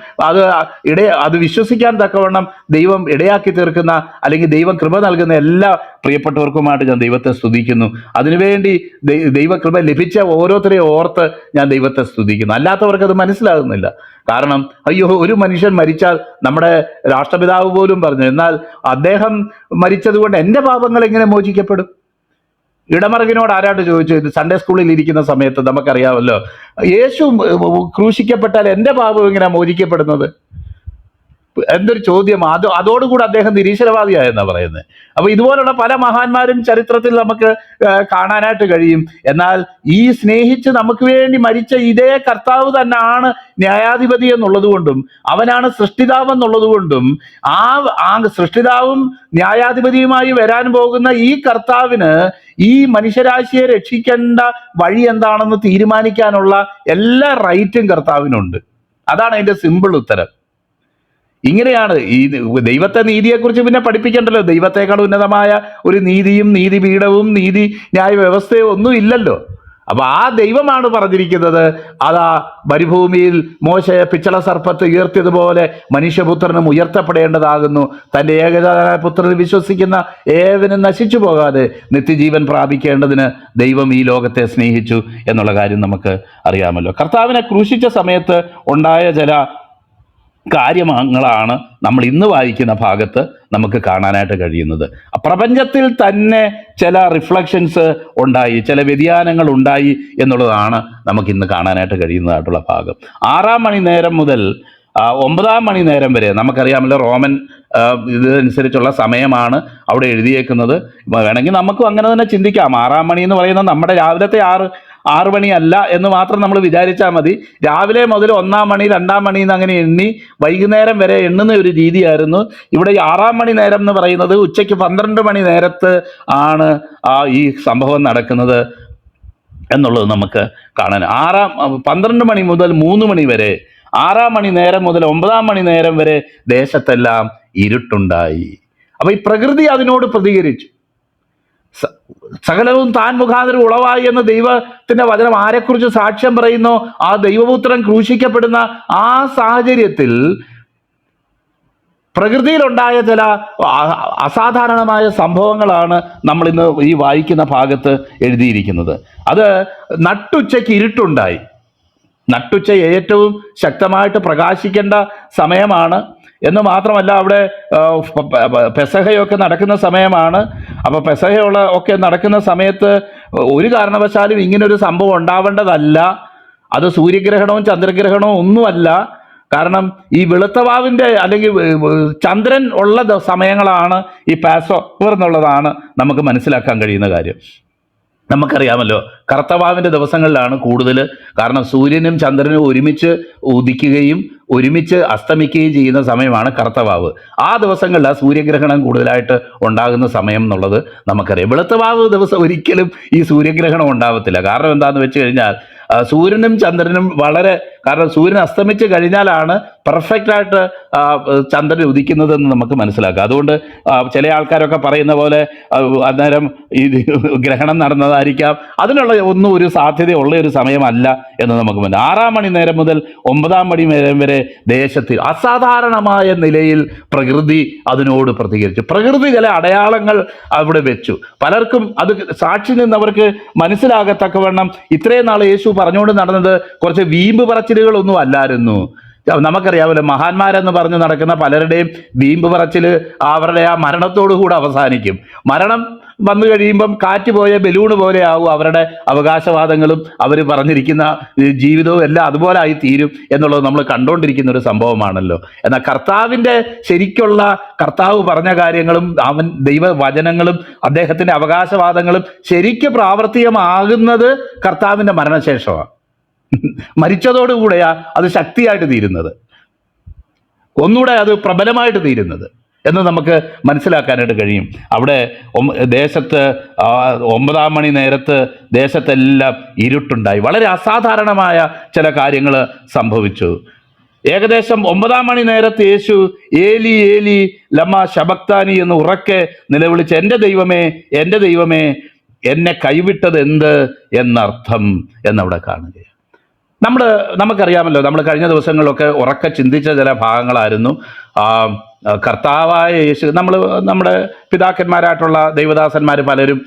അത് വിശ്വസിക്കാൻ തക്കവണ്ണം ദൈവം ഇടയാക്കി തീർക്കുന്ന അല്ലെങ്കിൽ ദൈവം കൃപ നൽകുന്ന എല്ലാ പ്രിയപ്പെട്ടവർക്കുമായിട്ട് ഞാൻ ദൈവത്തെ സ്തുതിക്കുന്നു. അതിനുവേണ്ടി ദൈവകൃപ ലഭിച്ച ഓരോരുത്തരെയും ഓർത്ത് ഞാൻ ദൈവത്തെ സ്തുതിക്കുന്നു. അല്ലാത്തവർക്ക് അത് മനസ്സിലാകുന്നില്ല. കാരണം അയ്യോ, ഒരു മനുഷ്യൻ മരിച്ചാൽ, നമ്മുടെ രാഷ്ട്രപിതാവ് പോലും പറഞ്ഞു, എന്നാൽ അദ്ദേഹം മരിച്ചത് കൊണ്ട് എൻ്റെ പാപങ്ങൾ എങ്ങനെ മോചിക്കപ്പെടും? ഇടമറുകിനോട് ആരാട്ട് ചോദിച്ചു? ഇത് സൺഡേ സ്കൂളിൽ ഇരിക്കുന്ന സമയത്ത് നമുക്കറിയാമല്ലോ, യേശു ക്രൂശിക്കപ്പെട്ടാൽ എൻ്റെ പാപം എങ്ങനെയാ മോചിക്കപ്പെടുന്നത്? എന്തൊരു ചോദ്യം! അതോടുകൂടി അദ്ദേഹം നിരീശ്വരവാദിയായെന്നാണ് പറയുന്നത്. അപ്പൊ ഇതുപോലുള്ള പല മഹാന്മാരും ചരിത്രത്തിൽ നമുക്ക് കാണാനായിട്ട് കഴിയും. എന്നാൽ ഈ സ്നേഹിച്ച് നമുക്ക് വേണ്ടി മരിച്ച ഇതേ കർത്താവ് തന്നെയാണ് ന്യായാധിപതി എന്നുള്ളത് കൊണ്ടും അവനാണ് സൃഷ്ടിതാവ് എന്നുള്ളത് കൊണ്ടും ആ സൃഷ്ടിതാവും ന്യായാധിപതിയുമായി വരാൻ പോകുന്ന ഈ കർത്താവിന് ഈ മനുഷ്യരാശിയെ രക്ഷിക്കേണ്ട വഴി എന്താണെന്ന് തീരുമാനിക്കാനുള്ള എല്ലാ റൈറ്റും കർത്താവിനുണ്ട്. അതാണ് അതിന്റെ സിമ്പിൾ ഉത്തരം. ഇങ്ങനെയാണ് ഈ ദൈവത്തെ നീതിയെക്കുറിച്ച് പിന്നെ പഠിപ്പിക്കണ്ടല്ലോ. ദൈവത്തെക്കാൾ ഉന്നതമായ ഒരു നീതിയും നീതിപീഠവും നീതി ന്യായ വ്യവസ്ഥയോ ഒന്നും ഇല്ലല്ലോ. അപ്പൊ ആ ദൈവമാണ് പറഞ്ഞിരിക്കുന്നത്, അതാ മരുഭൂമിയിൽ മോശയെ പിച്ചള സർപ്പത്ത് ഉയർത്തിയതുപോലെ മനുഷ്യപുത്രനും ഉയർത്തപ്പെടേണ്ടതാകുന്നു. തൻ്റെ ഏകജാതനായ പുത്രനിൽ വിശ്വസിക്കുന്ന ഏവനും നശിച്ചു പോകാതെ നിത്യജീവൻ പ്രാപിക്കേണ്ടതിന് ദൈവം ഈ ലോകത്തെ സ്നേഹിച്ചു എന്നുള്ള കാര്യം നമുക്ക് അറിയാമല്ലോ. കർത്താവിനെ ക്രൂശിച്ച സമയത്ത് ഉണ്ടായ ചില കാര്യങ്ങളാണ് നമ്മൾ ഇന്ന് വായിക്കുന്ന ഭാഗത്ത് നമുക്ക് കാണാനായിട്ട് കഴിയുന്നത്. പ്രപഞ്ചത്തിൽ തന്നെ ചില റിഫ്ലക്ഷൻസ് ഉണ്ടായി, ചില വ്യതിയാനങ്ങൾ ഉണ്ടായി എന്നുള്ളതാണ് നമുക്കിന്ന് കാണാനായിട്ട് കഴിയുന്നതായിട്ടുള്ള ഭാഗം. 6 മണി നേരം മുതൽ 9 മണി നേരം വരെ നമുക്കറിയാമല്ലോ, റോമൻ ഇതനുസരിച്ചുള്ള സമയമാണ് അവിടെ എഴുതിയേക്കുന്നത്. വേണമെങ്കിൽ നമുക്കും അങ്ങനെ തന്നെ ചിന്തിക്കാം. 6 മണി എന്ന് പറയുന്നത് നമ്മുടെ രാവിലത്തെ 6 മണിയല്ല എന്ന് മാത്രം നമ്മൾ വിചാരിച്ചാൽ മതി. രാവിലെ മുതൽ 1 മണി 2 മണി എന്ന് അങ്ങനെ എണ്ണി വൈകുന്നേരം വരെ എണ്ണുന്ന ഒരു രീതിയായിരുന്നു. ഇവിടെ 6 മണി നേരം എന്ന് പറയുന്നത് ഉച്ചയ്ക്ക് 12 മണി നേരത്ത് ആണ് ഈ സംഭവം നടക്കുന്നത് എന്നുള്ളത് നമുക്ക് കാണാൻ. 12 മണി മുതൽ 3 മണി വരെ, 6 മണി നേരം മുതൽ 9 മണി നേരം വരെ ദേശത്തെല്ലാം ഇരുട്ടുണ്ടായി. അപ്പൊ ഈ പ്രകൃതി അതിനോട് പ്രതികരിച്ചു. സകലവും താൻ മുഖാന്തരം ഉളവായി എന്ന ദൈവത്തിന്റെ വചനം ആരെക്കുറിച്ച് സാക്ഷ്യം പറയുന്നു? ആ ദൈവപുത്രൻ ക്രൂശിക്കപ്പെടുന്ന ആ സാഹചര്യത്തിൽ പ്രകൃതിയിലുണ്ടായ ചില അസാധാരണമായ സംഭവങ്ങളാണ് നമ്മൾ ഇന്ന് ഈ വായിക്കുന്ന ഭാഗത്ത് എഴുതിയിരിക്കുന്നത്. അത് നട്ടുച്ചയ്ക്ക് ഇരുട്ടുണ്ടായി. നട്ടുച്ച ഏറ്റവും ശക്തമായിട്ട് പ്രകാശിക്കേണ്ട സമയമാണ്. എന്ന് മാത്രമല്ല അവിടെ പെസഹയൊക്കെ നടക്കുന്ന സമയമാണ്. അപ്പോൾ പെസഹയുള്ള ഒക്കെ നടക്കുന്ന സമയത്ത് ഒരു കാരണവശാലും ഇങ്ങനൊരു സംഭവം ഉണ്ടാവേണ്ടതല്ല. അത് സൂര്യഗ്രഹണവും ചന്ദ്രഗ്രഹണവും ഒന്നുമല്ല. കാരണം ഈ വെളുത്തവാവിൻ്റെ അല്ലെങ്കിൽ ചന്ദ്രൻ ഉള്ള സമയങ്ങളാണ് ഈ പാസ് ഓവർ എന്നുള്ളതാണ് നമുക്ക് മനസ്സിലാക്കാൻ കഴിയുന്ന കാര്യം. നമുക്കറിയാമല്ലോ, കർത്തവാവിൻ്റെ ദിവസങ്ങളിലാണ് കൂടുതൽ. കാരണം സൂര്യനും ചന്ദ്രനും ഒരുമിച്ച് ഉദിക്കുകയും ഒരുമിച്ച് അസ്തമിക്കുകയും ചെയ്യുന്ന സമയമാണ് കർത്തവാവ്. ആ ദിവസങ്ങളിലാണ് സൂര്യഗ്രഹണം കൂടുതലായിട്ട് ഉണ്ടാകുന്ന സമയം എന്നുള്ളത് നമുക്കറിയാം. വെളുത്തവാവ് ദിവസം ഒരിക്കലും ഈ സൂര്യഗ്രഹണം ഉണ്ടാവത്തില്ല. കാരണം എന്താണെന്ന് വെച്ച് കഴിഞ്ഞാൽ സൂര്യനും ചന്ദ്രനും കാരണം സൂര്യൻ അസ്തമിച്ച് കഴിഞ്ഞാലാണ് പെർഫെക്റ്റായിട്ട് ചന്ദ്രൻ ഉദിക്കുന്നതെന്ന് നമുക്ക് മനസ്സിലാക്കാം. അതുകൊണ്ട് ചില ആൾക്കാരൊക്കെ പറയുന്ന പോലെ അന്നേരം ഈ ഗ്രഹണം നടന്നതായിരിക്കാം. അതിനുള്ള ഒന്നും ഒരു സാധ്യതയുള്ള ഒരു സമയമല്ല എന്ന് നമുക്ക് മനസ്സിലാക്കാം. 6 മണി നേരം മുതൽ 9 മണി നേരം വരെ ദേശത്ത് അസാധാരണമായ നിലയിൽ പ്രകൃതി അതിനോട് പ്രതികരിച്ചു. പ്രകൃതി ചില അടയാളങ്ങൾ അവിടെ വെച്ചു. പലർക്കും അത് സാക്ഷി നിന്നവർക്ക് മനസ്സിലാകത്തക്കവണ്ണം ഇത്രയും നാൾ യേശു പറഞ്ഞുകൊണ്ട് നടന്നത് കുറച്ച് വീമ്പ് പറച്ചിലുകളൊന്നും അല്ലായിരുന്നു. നമുക്കറിയാമല്ലോ, മഹാന്മാരെന്ന് പറഞ്ഞ് നടക്കുന്ന പലരുടെയും വീമ്പ് പറച്ചിൽ അവരുടെ ആ മരണത്തോടു കൂടെ അവസാനിക്കും. മരണം വന്നു കഴിയുമ്പം കാറ്റ് പോയ ബലൂണ് പോലെ ആവും അവരുടെ അവകാശവാദങ്ങളും അവർ പറഞ്ഞിരിക്കുന്ന ജീവിതവും എല്ലാം അതുപോലെ ആയി തീരും എന്നുള്ളത് നമ്മൾ കണ്ടുകൊണ്ടിരിക്കുന്ന ഒരു സംഭവമാണല്ലോ. എന്നാൽ കർത്താവിൻ്റെ ശരിക്കുള്ള കർത്താവ് പറഞ്ഞ കാര്യങ്ങളും ദൈവവചനങ്ങളും അദ്ദേഹത്തിൻ്റെ അവകാശവാദങ്ങളും ശരിക്കും പ്രാവർത്തികമാകുന്നത് കർത്താവിൻ്റെ മരണശേഷമാണ്. മരിച്ചതോടുകൂടെയാ അത് ശക്തിയായിട്ട് തീരുന്നത്, ഒന്നുകൂടെ അത് പ്രബലമായിട്ട് തീരുന്നത് എന്ന് നമുക്ക് മനസ്സിലാക്കാനായിട്ട് കഴിയും. അവിടെ ദേശത്ത് 9 മണി നേരത്ത് ദേശത്തെല്ലാം ഇരുട്ടുണ്ടായി. വളരെ അസാധാരണമായ ചില കാര്യങ്ങൾ സംഭവിച്ചു. ഏകദേശം 9 മണി നേരത്ത് യേശു ഏലി ഏലി ലമ്മ ശബക്താനി എന്ന് ഉറക്കെ നിലവിളിച്ച് എൻ്റെ ദൈവമേ എന്നെ കൈവിട്ടത് എന്ത് എന്നർത്ഥം എന്നവിടെ കാണുകയാണ്. നമുക്കറിയാമല്ലോ, നമ്മൾ കഴിഞ്ഞ ദിവസങ്ങളിലൊക്കെ ഉറക്കെ ചിന്തിച്ച ചില ഭാഗങ്ങളായിരുന്നു. കർത്താവായ യേശു നമ്മുടെ പിതാക്കന്മാരായിട്ടുള്ള ദൈവദാസന്മാർ പലരും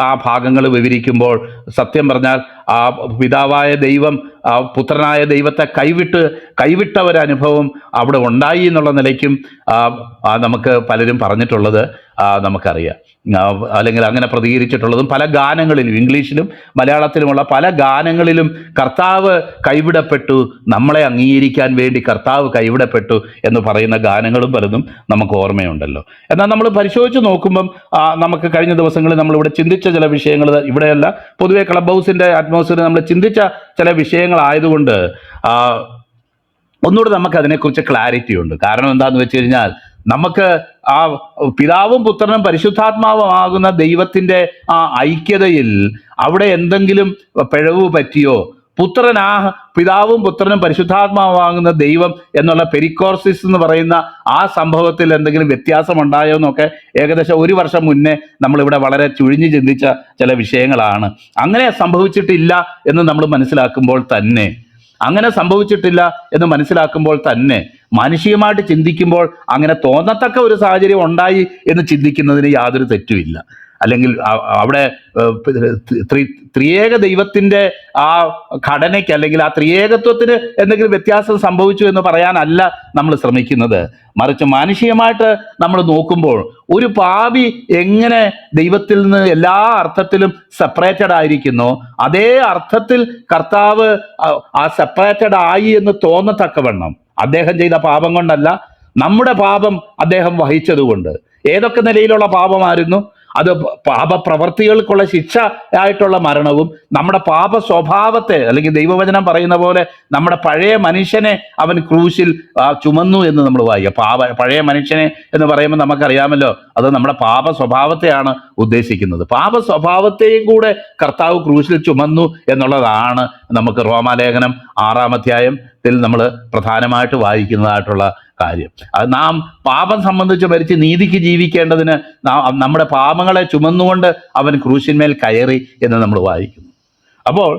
ആ ഭാഗങ്ങൾ വിവരിക്കുമ്പോൾ സത്യം പറഞ്ഞാൽ ആ പിതാവായ ദൈവം പുത്രനായ ദൈവത്തെ കൈവിട്ട ഒരനുഭവം അവിടെ ഉണ്ടായി എന്നുള്ള നിലയ്ക്കും നമുക്ക് പലരും പറഞ്ഞിട്ടുള്ളത് നമുക്കറിയാം. അല്ലെങ്കിൽ അങ്ങനെ പ്രതികരിച്ചിട്ടുള്ളതും പല ഗാനങ്ങളിലും, ഇംഗ്ലീഷിലും മലയാളത്തിലുമുള്ള പല ഗാനങ്ങളിലും കർത്താവ് കൈവിടപ്പെട്ടു, നമ്മളെ അംഗീകരിക്കാൻ വേണ്ടി കർത്താവ് കൈവിടപ്പെട്ടു എന്ന് പറയുന്ന ഗാനങ്ങളും പലതും നമുക്ക് ഓർമ്മയുണ്ടല്ലോ. എന്നാൽ നമ്മൾ പരിശോധിച്ച് നോക്കുമ്പം നമുക്ക് കഴിഞ്ഞ ദിവസങ്ങളിൽ നമ്മളിവിടെ ചിന്തിച്ച ചില വിഷയങ്ങൾ, ഇവിടെയല്ല പൊതുവെ ക്ലബ് ഹൗസിൻ്റെ അറ്റ്മോസ്ഫിയർ നമ്മൾ ചിന്തിച്ച ചില വിഷയങ്ങളായതുകൊണ്ട് ഒന്നുകൂടെ നമുക്ക് അതിനെക്കുറിച്ച് ക്ലാരിറ്റി ഉണ്ട്. കാരണം എന്താണെന്ന് വെച്ച് കഴിഞ്ഞാൽ നമുക്ക് ആ പിതാവും പുത്രനും പരിശുദ്ധാത്മാവും ആകുന്ന ദൈവത്തിൻ്റെ ആ ഐക്യതയിൽ അവിടെ എന്തെങ്കിലും പിഴവ് പറ്റിയോ, പിതാവും പുത്രനും പരിശുദ്ധാത്മാവാകുന്ന ദൈവം എന്നുള്ള പെരിക്കോർസിസ് എന്ന് പറയുന്ന ആ സംഭവത്തിൽ എന്തെങ്കിലും വ്യത്യാസമുണ്ടായോ എന്നൊക്കെ ഏകദേശം 1 വർഷം മുന്നേ നമ്മളിവിടെ വളരെ ചുഴിഞ്ഞ് ചിന്തിച്ച ചില വിഷയങ്ങളാണ്. അങ്ങനെ സംഭവിച്ചിട്ടില്ല എന്ന് നമ്മൾ മനസ്സിലാക്കുമ്പോൾ തന്നെ മാനുഷികമായിട്ട് ചിന്തിക്കുമ്പോൾ അങ്ങനെ തോന്നത്തക്ക ഒരു സാഹചര്യം ഉണ്ടായി എന്ന് ചിന്തിക്കുന്നതിന് യാതൊരു തെറ്റുമില്ല. അല്ലെങ്കിൽ അവിടെ ത്രിയേക ദൈവത്തിൻ്റെ ആ ഘടനയ്ക്ക് അല്ലെങ്കിൽ ആ ത്രിയേകത്വത്തിന് എന്തെങ്കിലും വ്യത്യാസം സംഭവിച്ചു എന്ന് പറയാനല്ല നമ്മൾ ശ്രമിക്കുന്നത്. മറിച്ച് മാനുഷികമായിട്ട് നമ്മൾ നോക്കുമ്പോൾ ഒരു പാപി എങ്ങനെ ദൈവത്തിൽ നിന്ന് എല്ലാ അർത്ഥത്തിലും സെപ്പറേറ്റഡ് ആയിരിക്കുന്നോ അതേ അർത്ഥത്തിൽ കർത്താവ് ആ സെപ്പറേറ്റഡ് ആയി എന്ന് തോന്നത്തക്കവണ്ണം, അദ്ദേഹം ചെയ്ത പാപം കൊണ്ടല്ല, നമ്മുടെ പാപം അദ്ദേഹം വഹിച്ചതുകൊണ്ട്. ഏതൊക്കെ നിലയിലുള്ള പാപമായിരുന്നു അത്? പാപപ്രവർത്തികൾക്കുള്ള ശിക്ഷ ആയിട്ടുള്ള മരണവും നമ്മുടെ പാപ സ്വഭാവത്തെ, അല്ലെങ്കിൽ ദൈവവചനം പറയുന്ന പോലെ നമ്മുടെ പഴയ മനുഷ്യനെ അവൻ ക്രൂശിൽ ചുമന്നു എന്ന് നമ്മൾ വായിക്കുക. പഴയ മനുഷ്യനെ എന്ന് പറയുമ്പോൾ നമുക്കറിയാമല്ലോ, അത് നമ്മുടെ പാപ സ്വഭാവത്തെയാണ് ഉദ്ദേശിക്കുന്നത്. പാപ സ്വഭാവത്തെയും കൂടെ കർത്താവ് ക്രൂശിൽ ചുമന്നു എന്നുള്ളതാണ് നമുക്ക് റോമാലേഖനം 6-ാം അധ്യായത്തിൽ നമ്മൾ പ്രധാനമായിട്ട് വായിക്കുന്നതായിട്ടുള്ള കാര്യം. അത് നാം പാപം സംബന്ധിച്ച് മരിച്ച് നീതിക്ക് ജീവിക്കേണ്ടതിന് നമ്മുടെ പാപങ്ങളെ ചുമന്നുകൊണ്ട് അവൻ ക്രൂശിന്മേൽ കയറി എന്ന് നമ്മൾ വായിക്കുന്നു. അപ്പോൾ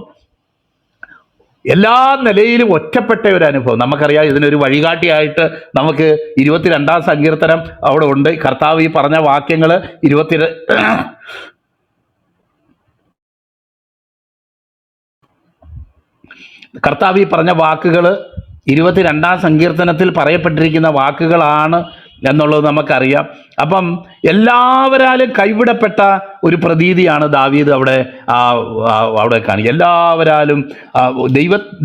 എല്ലാ നിലയിലും ഒറ്റപ്പെട്ട ഒരു അനുഭവം നമുക്കറിയാം. ഇതിനൊരു വഴികാട്ടിയായിട്ട് നമുക്ക് 22-ാം സങ്കീർത്തനം അവിടെ ഉണ്ട്. കർത്താവ് ഈ പറഞ്ഞ വാക്യങ്ങൾ കർത്താവ് ഈ പറഞ്ഞ വാക്കുകൾ 22-ാം സങ്കീർത്തനത്തിൽ പറയപ്പെട്ടിരിക്കുന്ന വാക്കുകളാണ് എന്നുള്ളത് നമുക്കറിയാം. അപ്പം എല്ലാവരാലും കൈവിടപ്പെട്ട ഒരു പ്രതീതിയാണ് ദാവീദ് അവിടെ കാണിക്കുക. എല്ലാവരാലും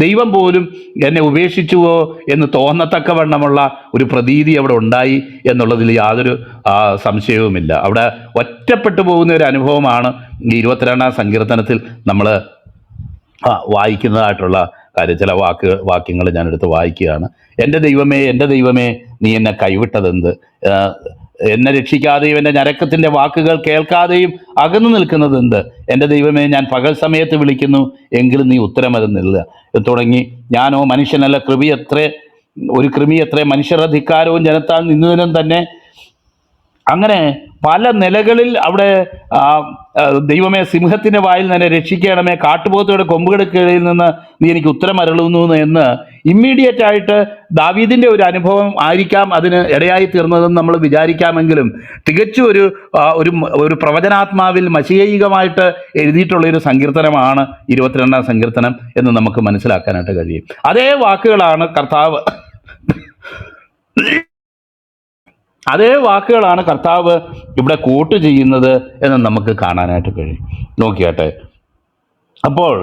ദൈവം പോലും എന്നെ ഉപേക്ഷിച്ചുവോ എന്ന് തോന്നത്തക്കവണ്ണമുള്ള ഒരു പ്രതീതി അവിടെ ഉണ്ടായി എന്നുള്ളതിൽ യാതൊരു സംശയവുമില്ല. അവിടെ ഒറ്റപ്പെട്ടു പോകുന്ന ഒരു അനുഭവമാണ് ഈ 22-ാം സങ്കീർത്തനത്തിൽ നമ്മൾ വായിക്കുന്നതായിട്ടുള്ള കാര്യം. ചില വാക്യങ്ങൾ ഞാനെടുത്ത് വായിക്കുകയാണ്. എൻ്റെ ദൈവമേ നീ എന്നെ കൈവിട്ടതെന്ത്? എന്നെ രക്ഷിക്കാതെയും എൻ്റെ ഞരക്കത്തിൻ്റെ വാക്കുകൾ കേൾക്കാതെയും അകന്നു നിൽക്കുന്നതെന്ത്? എൻ്റെ ദൈവമേ, ഞാൻ പകൽ സമയത്ത് വിളിക്കുന്നു, എങ്കിലും നീ ഉത്തരമരുന്നില്ല തുടങ്ങി. ഞാനോ മനുഷ്യനല്ല, കൃമി എത്ര മനുഷ്യരുടെ ധിക്കാരവും ജനത്താൽ നിന്നതിനും തന്നെ. അങ്ങനെ പല നിലകളിൽ അവിടെ ദൈവമേ, സിംഹത്തിൻ്റെ വായിൽ നിന്ന് രക്ഷിക്കണമേ, കാട്ടുപോത്തുകളുടെ കൊമ്പുകൾക്കിടയിൽ നിന്ന് നീ എനിക്ക് ഉത്തരം അരുളുന്നു എന്ന് ഇമ്മീഡിയറ്റ് ആയിട്ട് ദാവീദിൻ്റെ ഒരു അനുഭവം ആയിരിക്കാം അതിന് ഇടയായി തീർന്നതെന്ന് നമ്മൾ വിചാരിക്കാമെങ്കിലും തികച്ചും ഒരു പ്രവചനാത്മാവിൽ മശീയികമായിട്ട് എഴുതിയിട്ടുള്ളൊരു സങ്കീർത്തനമാണ് 22-ാം സങ്കീർത്തനം എന്ന് നമുക്ക് മനസ്സിലാക്കാനായിട്ട് കഴിയും. അതേ വാക്കുകളാണ് കർത്താവ് ഇവിടെ കോട്ട് ചെയ്യുന്നത് എന്ന് നമുക്ക് കാണാനായിട്ട് കഴിയും. നോക്കിയാട്ടെ. അപ്പോൾ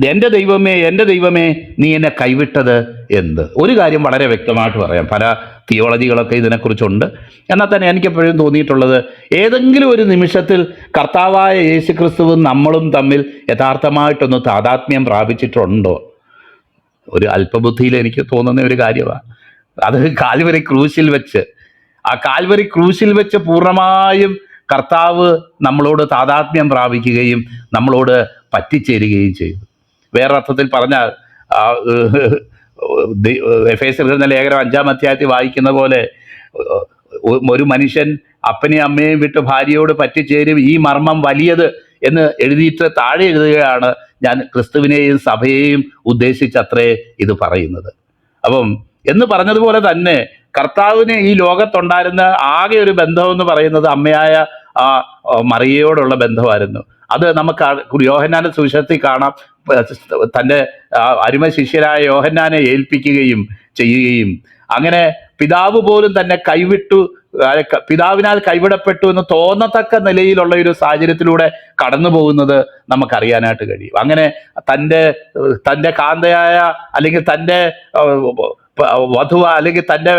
എൻ്റെ ദൈവമേ നീ എന്നെ കൈവിട്ടത് എന്ത്? ഒരു കാര്യം വളരെ വ്യക്തമായിട്ട് പറയാം. പല തിയോളജികളൊക്കെ ഇതിനെക്കുറിച്ചുണ്ട്. എന്നാൽ തന്നെ എനിക്കെപ്പോഴും തോന്നിയിട്ടുള്ളത്, ഏതെങ്കിലും ഒരു നിമിഷത്തിൽ കർത്താവായ യേശുക്രിസ്തുവും നമ്മളും തമ്മിൽ യഥാർത്ഥമായിട്ടൊന്ന് താതാത്മ്യം പ്രാപിച്ചിട്ടുണ്ടോ? ഒരു അല്പബുദ്ധിയിൽ എനിക്ക് തോന്നുന്ന ഒരു കാര്യമാണ് അത്. കാൽവരി ക്രൂശിൽ വെച്ച് പൂർണ്ണമായും കർത്താവ് നമ്മളോട് താതാത്മ്യം പ്രാപിക്കുകയും നമ്മളോട് പറ്റിച്ചേരുകയും ചെയ്തു. വേറൊരർത്ഥത്തിൽ പറഞ്ഞാൽ എഫേസ്യർ ലേഖനം 5-ാം അധ്യായത്തിൽ വായിക്കുന്ന പോലെ, ഒരു മനുഷ്യൻ അപ്പനെയും അമ്മയെയും വിട്ട് ഭാര്യയോട് പറ്റിച്ചേരും, ഈ മർമ്മം വലിയത് എന്ന് എഴുതിയിട്ട് താഴെ എഴുതുകയാണ്, ഞാൻ ക്രിസ്തുവിനെയും സഭയെയും ഉദ്ദേശിച്ചത്രേ ഇത് പറയുന്നത്. അപ്പം എന്ന് പറഞ്ഞതുപോലെ തന്നെ കർത്താവിന് ഈ ലോകത്തുണ്ടായിരുന്ന ആകെ ഒരു ബന്ധമെന്ന് പറയുന്നത് അമ്മയായ മറിയയോടുള്ള ബന്ധമായിരുന്നു. അത് നമുക്ക് യോഹന്നാന്റെ സുവിശേഷത്തിൽ കാണാം. തൻ്റെ അരുമ ശിഷ്യരായ യോഹന്നാനെ ഏൽപ്പിക്കുകയും ചെയ്യുകയും അങ്ങനെ പിതാവ് പോലും തന്നെ പിതാവിനാൽ കൈവിടപ്പെട്ടു എന്ന് തോന്നത്തക്ക നിലയിലുള്ള ഒരു സാഹചര്യത്തിലൂടെ കടന്നു പോകുന്നത് നമുക്കറിയാനായിട്ട് കഴിയും. അങ്ങനെ തൻ്റെ കാന്തയായ അല്ലെങ്കിൽ തൻ്റെ വധുവ അല്ലെങ്കിൽ തൻ്റെ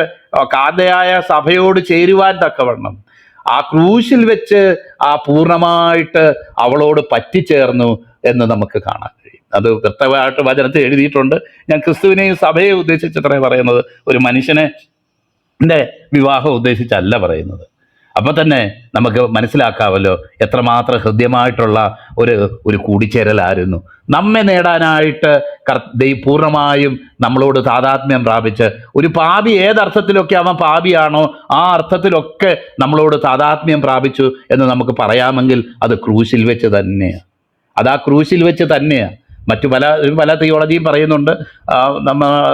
കാന്തയായ സഭയോട് ചേരുവാൻ തക്കവണ്ണം ആ ക്രൂശിൽ വെച്ച് പൂർണ്ണമായിട്ട് അവളോട് പറ്റിച്ചേർന്നു എന്ന് നമുക്ക് കാണാൻ കഴിയും. അത് കൃത്യമായിട്ട് വചനത്തിൽ എഴുതിയിട്ടുണ്ട്. ഞാൻ ക്രിസ്തുവിനെയും സഭയെ ഉദ്ദേശിച്ചത്രേ പറയുന്നത്, ഒരു മനുഷ്യനെ വിവാഹം ഉദ്ദേശിച്ചല്ല പറയുന്നത്. അപ്പം തന്നെ നമുക്ക് മനസ്സിലാക്കാമല്ലോ എത്രമാത്രം ഹൃദ്യമായിട്ടുള്ള ഒരു കൂടിച്ചേരലായിരുന്നു. നമ്മെ നേടാനായിട്ട് പൂർണ്ണമായും നമ്മളോട് താതാത്മ്യം പ്രാപിച്ച്, ഒരു പാപി ഏതർത്ഥത്തിലൊക്കെ അവൻ പാപിയാണോ ആ അർത്ഥത്തിലൊക്കെ നമ്മളോട് താതാത്മ്യം പ്രാപിച്ചു എന്ന് നമുക്ക് പറയാമെങ്കിൽ അത് ക്രൂശിൽ വെച്ച് തന്നെയാണ്. ക്രൂശിൽ വെച്ച് തന്നെയാണ്. മറ്റു പല തിയോളജിയും പറയുന്നുണ്ട്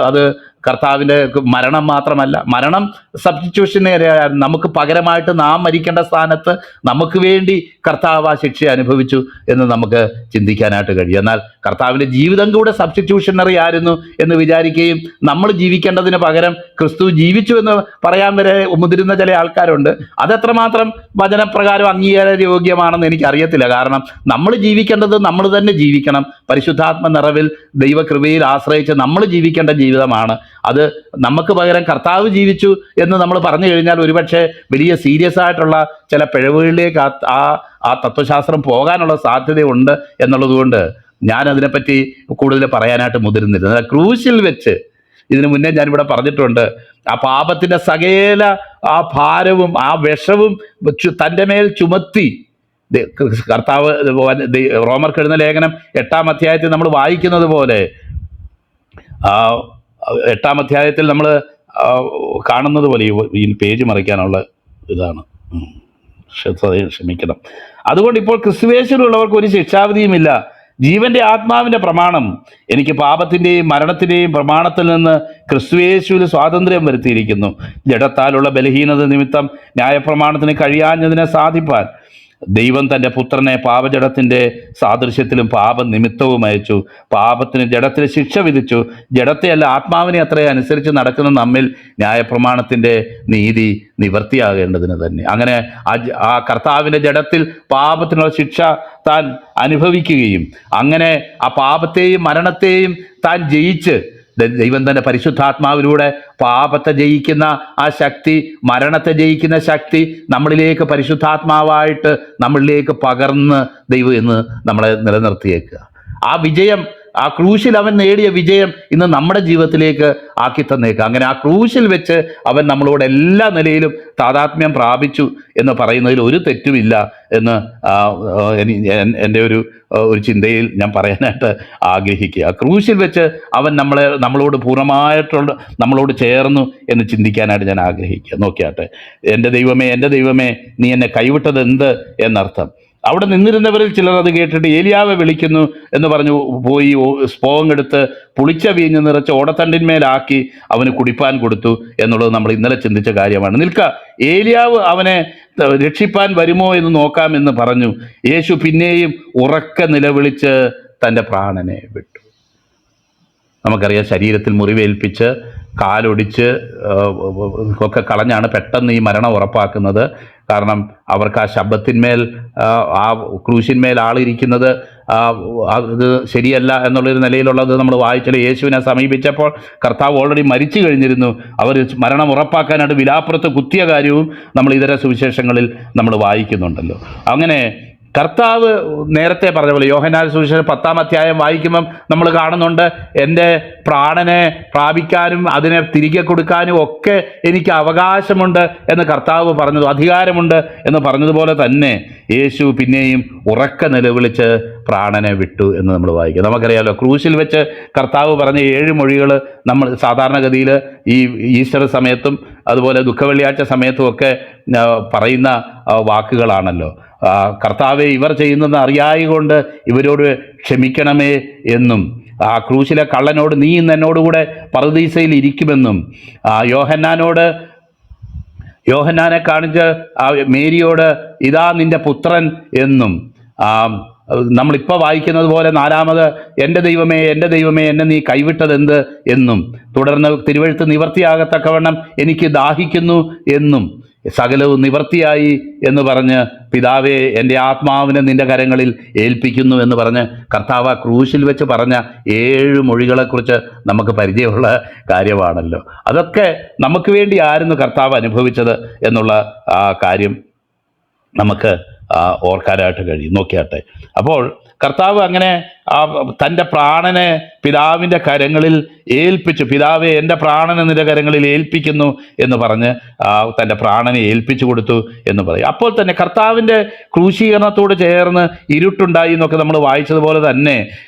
അത് കർത്താവിൻ്റെ മരണം മാത്രമല്ല, മരണം സബ്സ്റ്റിറ്റ്യൂഷനെ നമുക്ക് പകരമായിട്ട് നാം മരിക്കേണ്ട സ്ഥാനത്ത് നമുക്ക് വേണ്ടി കർത്താവ് ആ ശിക്ഷ അനുഭവിച്ചു എന്ന് നമുക്ക് ചിന്തിക്കാനായിട്ട് കഴിയും. എന്നാൽ കർത്താവിൻ്റെ ജീവിതം കൂടെ സബ്സ്റ്റിറ്റ്യൂഷനറി ആയിരുന്നു എന്ന് വിചാരിക്കുകയും നമ്മൾ ജീവിക്കേണ്ടതിന് പകരം ക്രിസ്തു ജീവിച്ചു എന്ന് പറയാൻ വരെ മുതിരുന്ന ചില ആൾക്കാരുണ്ട്. അതെത്രമാത്രം വചനപ്രകാരം അംഗീകാരയോഗ്യമാണെന്ന് എനിക്കറിയത്തില്ല. കാരണം നമ്മൾ ജീവിക്കേണ്ടത് നമ്മൾ തന്നെ ജീവിക്കണം. പരിശുദ്ധാത്മ നിറവിൽ ദൈവകൃപയിൽ ആശ്രയിച്ച് നമ്മൾ ജീവിക്കേണ്ട ജീവിതമാണ്. അത് നമുക്ക് പകരം കർത്താവ് ജീവിച്ചു എന്ന് നമ്മൾ പറഞ്ഞു കഴിഞ്ഞാൽ ഒരുപക്ഷെ വലിയ സീരിയസ് ആയിട്ടുള്ള ചില പിഴവുകളിലേക്ക് ആ തത്വശാസ്ത്രം പോകാനുള്ള സാധ്യതയുണ്ട് എന്നുള്ളതുകൊണ്ട് ഞാൻ അതിനെപ്പറ്റി കൂടുതൽ പറയാനായിട്ട് മുതിരുന്നില്ല. ക്രൂശിൽ വെച്ച് ഇതിനു മുന്നേ ഞാനിവിടെ പറഞ്ഞിട്ടുണ്ട്, ആ പാപത്തിൻ്റെ സകല ആ ഭാരവും ആ വിഷവും തൻ്റെ മേൽ ചുമത്തി കർത്താവ്. റോമർക്ക് എഴുതുന്ന ലേഖനം 8-ാം അധ്യായത്തിൽ നമ്മൾ വായിക്കുന്നത് പോലെ, 8-ാം അധ്യായത്തിൽ നമ്മൾ കാണുന്നത് പോലെ, ഈ പേജ് മറിക്കാനുള്ള ഇതാണ്, ക്ഷമിക്കണം. അതുകൊണ്ട് ഇപ്പോൾ ക്രിസ്തുവേശുവിലുള്ളവർക്ക് ഒരു ശിക്ഷാവിധിയുമില്ല. ജീവന്റെ ആത്മാവിൻ്റെ പ്രമാണം എനിക്ക് പാപത്തിൻ്റെയും മരണത്തിൻ്റെയും പ്രമാണത്തിൽ നിന്ന് ക്രിസ്തുയേശുവിൽ സ്വാതന്ത്ര്യം വരുത്തിയിരിക്കുന്നു. ജഡത്താലുള്ള ബലഹീനത നിമിത്തം ന്യായപ്രമാണത്തിന് കഴിയാഞ്ഞതിനെ സാധിപ്പാൻ ദൈവം തൻ്റെ പുത്രനെ പാപജഡത്തിൻ്റെ സാദൃശ്യത്തിലും പാപനിമിത്തവും അയച്ചു. പാപത്തിന് ജഡത്തിൽ ശിക്ഷ വിധിച്ചു. ജഡത്തെയല്ല ആത്മാവിനെ അത്രയും അനുസരിച്ച് നടക്കുന്ന നമ്മിൽ ന്യായപ്രമാണത്തിൻ്റെ നീതി നിവർത്തിയാകേണ്ടതിന് തന്നെ. അങ്ങനെ ആ കർത്താവിൻ്റെ ജഡത്തിൽ പാപത്തിനുള്ള ശിക്ഷ താൻ അനുഭവിക്കുകയും അങ്ങനെ ആ പാപത്തെയും മരണത്തെയും താൻ ജയിച്ച് ദൈവം തന്നെ പരിശുദ്ധാത്മാവിലൂടെ പാപത്തെ ജയിക്കുന്ന ആ ശക്തി, മരണത്തെ ജയിക്കുന്ന ശക്തി നമ്മളിലേക്ക് പരിശുദ്ധാത്മാവായിട്ട് നമ്മളിലേക്ക് പകർന്ന് ദൈവം ഇന്ന് നമ്മളെ നിലനിർത്തിയേക്കുക. ആ വിജയം, ആ ക്രൂശിൽ അവൻ നേടിയ വിജയം ഇന്ന് നമ്മുടെ ജീവിതത്തിലേക്ക് ആക്കി തന്നേക്കുക. അങ്ങനെ ആ ക്രൂശിൽ വെച്ച് അവൻ നമ്മളോട് എല്ലാ നിലയിലും താതാത്മ്യം പ്രാപിച്ചു എന്ന് പറയുന്നതിൽ ഒരു തെറ്റുമില്ല എന്ന് എൻ്റെ ഒരു ചിന്തയിൽ ഞാൻ പറയാനായിട്ട് ആഗ്രഹിക്കുക. ക്രൂശിൽ വെച്ച് അവൻ നമ്മളോട് പൂർണ്ണമായിട്ടുള്ള നമ്മളോട് ചേർന്നു എന്ന് ചിന്തിക്കാനായിട്ട് ഞാൻ ആഗ്രഹിക്കുക. നോക്കിയാട്ടെ, എൻ്റെ ദൈവമേ നീ എന്നെ കൈവിട്ടത് എന്ത് എന്നർത്ഥം. അവിടെ നിന്നിരുന്നവരിൽ ചിലർ അത് കേട്ടിട്ട് ഏലിയാവെ വിളിക്കുന്നു എന്ന് പറഞ്ഞു പോയി സ്പോങ്ങെടുത്ത് പുളിച്ച വീഞ്ഞ് നിറച്ച് ഓടത്തണ്ടിന്മേലാക്കി അവന് കുടിപ്പാൻ കൊടുത്തു എന്നുള്ളത് നമ്മൾ ഇന്നലെ ചിന്തിച്ച കാര്യമാണ്. ഏലിയാവ് അവനെ രക്ഷിപ്പാൻ വരുമോ എന്ന് നോക്കാമെന്ന് പറഞ്ഞു. യേശു പിന്നെയും ഉറക്കെ നിലവിളിച്ച് തൻ്റെ പ്രാണനെ വിട്ടു. നമുക്കറിയാം, ശരീരത്തിൽ മുറിവേൽപ്പിച്ച് കാലൊടിച്ച് ഒക്കെ കളഞ്ഞാണ് പെട്ടെന്ന് ഈ മരണം ഉറപ്പാക്കുന്നത്. കാരണം അവർക്ക് ആ ശബ്ദത്തിന്മേൽ, ആ ക്രൂശിന്മേൽ ആളിരിക്കുന്നത് അത് ശരിയല്ല എന്നുള്ളൊരു നിലയിലുള്ളത് നമ്മൾ വായിച്ചാൽ യേശുവിനെ സമീപിച്ചപ്പോൾ കർത്താവ് ഓൾറെഡി മരിച്ചു കഴിഞ്ഞിരുന്നു. അവർ മരണം ഉറപ്പാക്കാനായിട്ട് വിലാപ്പുറത്ത് കുത്തിയ കാര്യവും നമ്മൾ ഇതര സുവിശേഷങ്ങളിൽ നമ്മൾ വായിക്കുന്നുണ്ടല്ലോ. അങ്ങനെ കർത്താവ് നേരത്തെ പറഞ്ഞ പോലെ യോഹന്നാൻ സുവിശേഷം 10-ാം അധ്യായം വായിക്കുമ്പം നമ്മൾ കാണുന്നുണ്ട്, എൻ്റെ പ്രാണനെ പ്രാപിക്കാനും അതിനെ തിരികെ കൊടുക്കാനും ഒക്കെ എനിക്ക് അവകാശമുണ്ട് എന്ന് കർത്താവ് പറഞ്ഞത്, അധികാരമുണ്ട് എന്ന് പറഞ്ഞതുപോലെ തന്നെ യേശു പിന്നെയും ഉറക്കെ നിലവിളിച്ച് പ്രാണനെ വിട്ടു എന്ന് നമ്മൾ വായിക്കുക. നമുക്കറിയാമല്ലോ, ക്രൂശിൽ വെച്ച് കർത്താവ് പറഞ്ഞ 7 മൊഴികൾ നമ്മൾ സാധാരണഗതിയിൽ ഈ ഈസ്റ്റർ സമയത്തും അതുപോലെ ദുഃഖവെള്ളിയാഴ്ച സമയത്തും ഒക്കെ പറയുന്ന വാക്കുകളാണല്ലോ. കർത്താവെ, ഇവർ ചെയ്യുന്നത് അറിയായികൊണ്ട് ഇവരോട് ക്ഷമിക്കണമേ എന്നും, ആ ക്രൂശിലെ കള്ളനോട് നീ ഇന്ന് എന്നോടുകൂടെ പറുദീസയിൽ ഇരിക്കുമെന്നും, യോഹന്നാനെ കാണിച്ച് മേരിയോട് ഇതാ നിന്റെ പുത്രൻ എന്നും, നമ്മളിപ്പോൾ വായിക്കുന്നത് പോലെ 4-മത് എൻ്റെ ദൈവമേ എന്നെ നീ കൈവിട്ടതെന്ത് എന്നും, തുടർന്ന് തിരുവെഴുത്ത് നിവർത്തിയാകത്തക്കവണ്ണം എനിക്ക് ദാഹിക്കുന്നു എന്നും, സകലവും നിവർത്തിയായി എന്ന് പറഞ്ഞ് പിതാവേ എൻ്റെ ആത്മാവിനെ നിൻ്റെ കരങ്ങളിൽ ഏൽപ്പിക്കുന്നു എന്ന് പറഞ്ഞ് കർത്താവ് ആ ക്രൂശിൽ വെച്ച് പറഞ്ഞ 7 മൊഴികളെക്കുറിച്ച് നമുക്ക് പരിചയമുള്ള കാര്യമാണല്ലോ. അതൊക്കെ നമുക്ക് വേണ്ടി ആയിരുന്നു കർത്താവ് അനുഭവിച്ചത് എന്നുള്ള ആ കാര്യം നമുക്ക് ഓർക്കാനായിട്ട് കഴിയും. നോക്കിയാട്ടെ, അപ്പോൾ കർത്താവ് അങ്ങനെ തൻ്റെ പ്രാണനെ പിതാവിൻ്റെ കരങ്ങളിൽ ഏൽപ്പിച്ചു. പിതാവെ, എൻ്റെ പ്രാണനെ നിന്റെ കരങ്ങളിൽ ഏൽപ്പിക്കുന്നു എന്ന് പറഞ്ഞ് തൻ്റെ പ്രാണനെ ഏൽപ്പിച്ചു കൊടുത്തു എന്ന് പറയും. അപ്പോൾ തന്നെ കർത്താവിൻ്റെ ക്രൂശീകരണത്തോട് ചേർന്ന് ഇരുട്ടുണ്ടായി എന്നൊക്കെ നമ്മൾ വായിച്ചതുപോലെ തന്നെ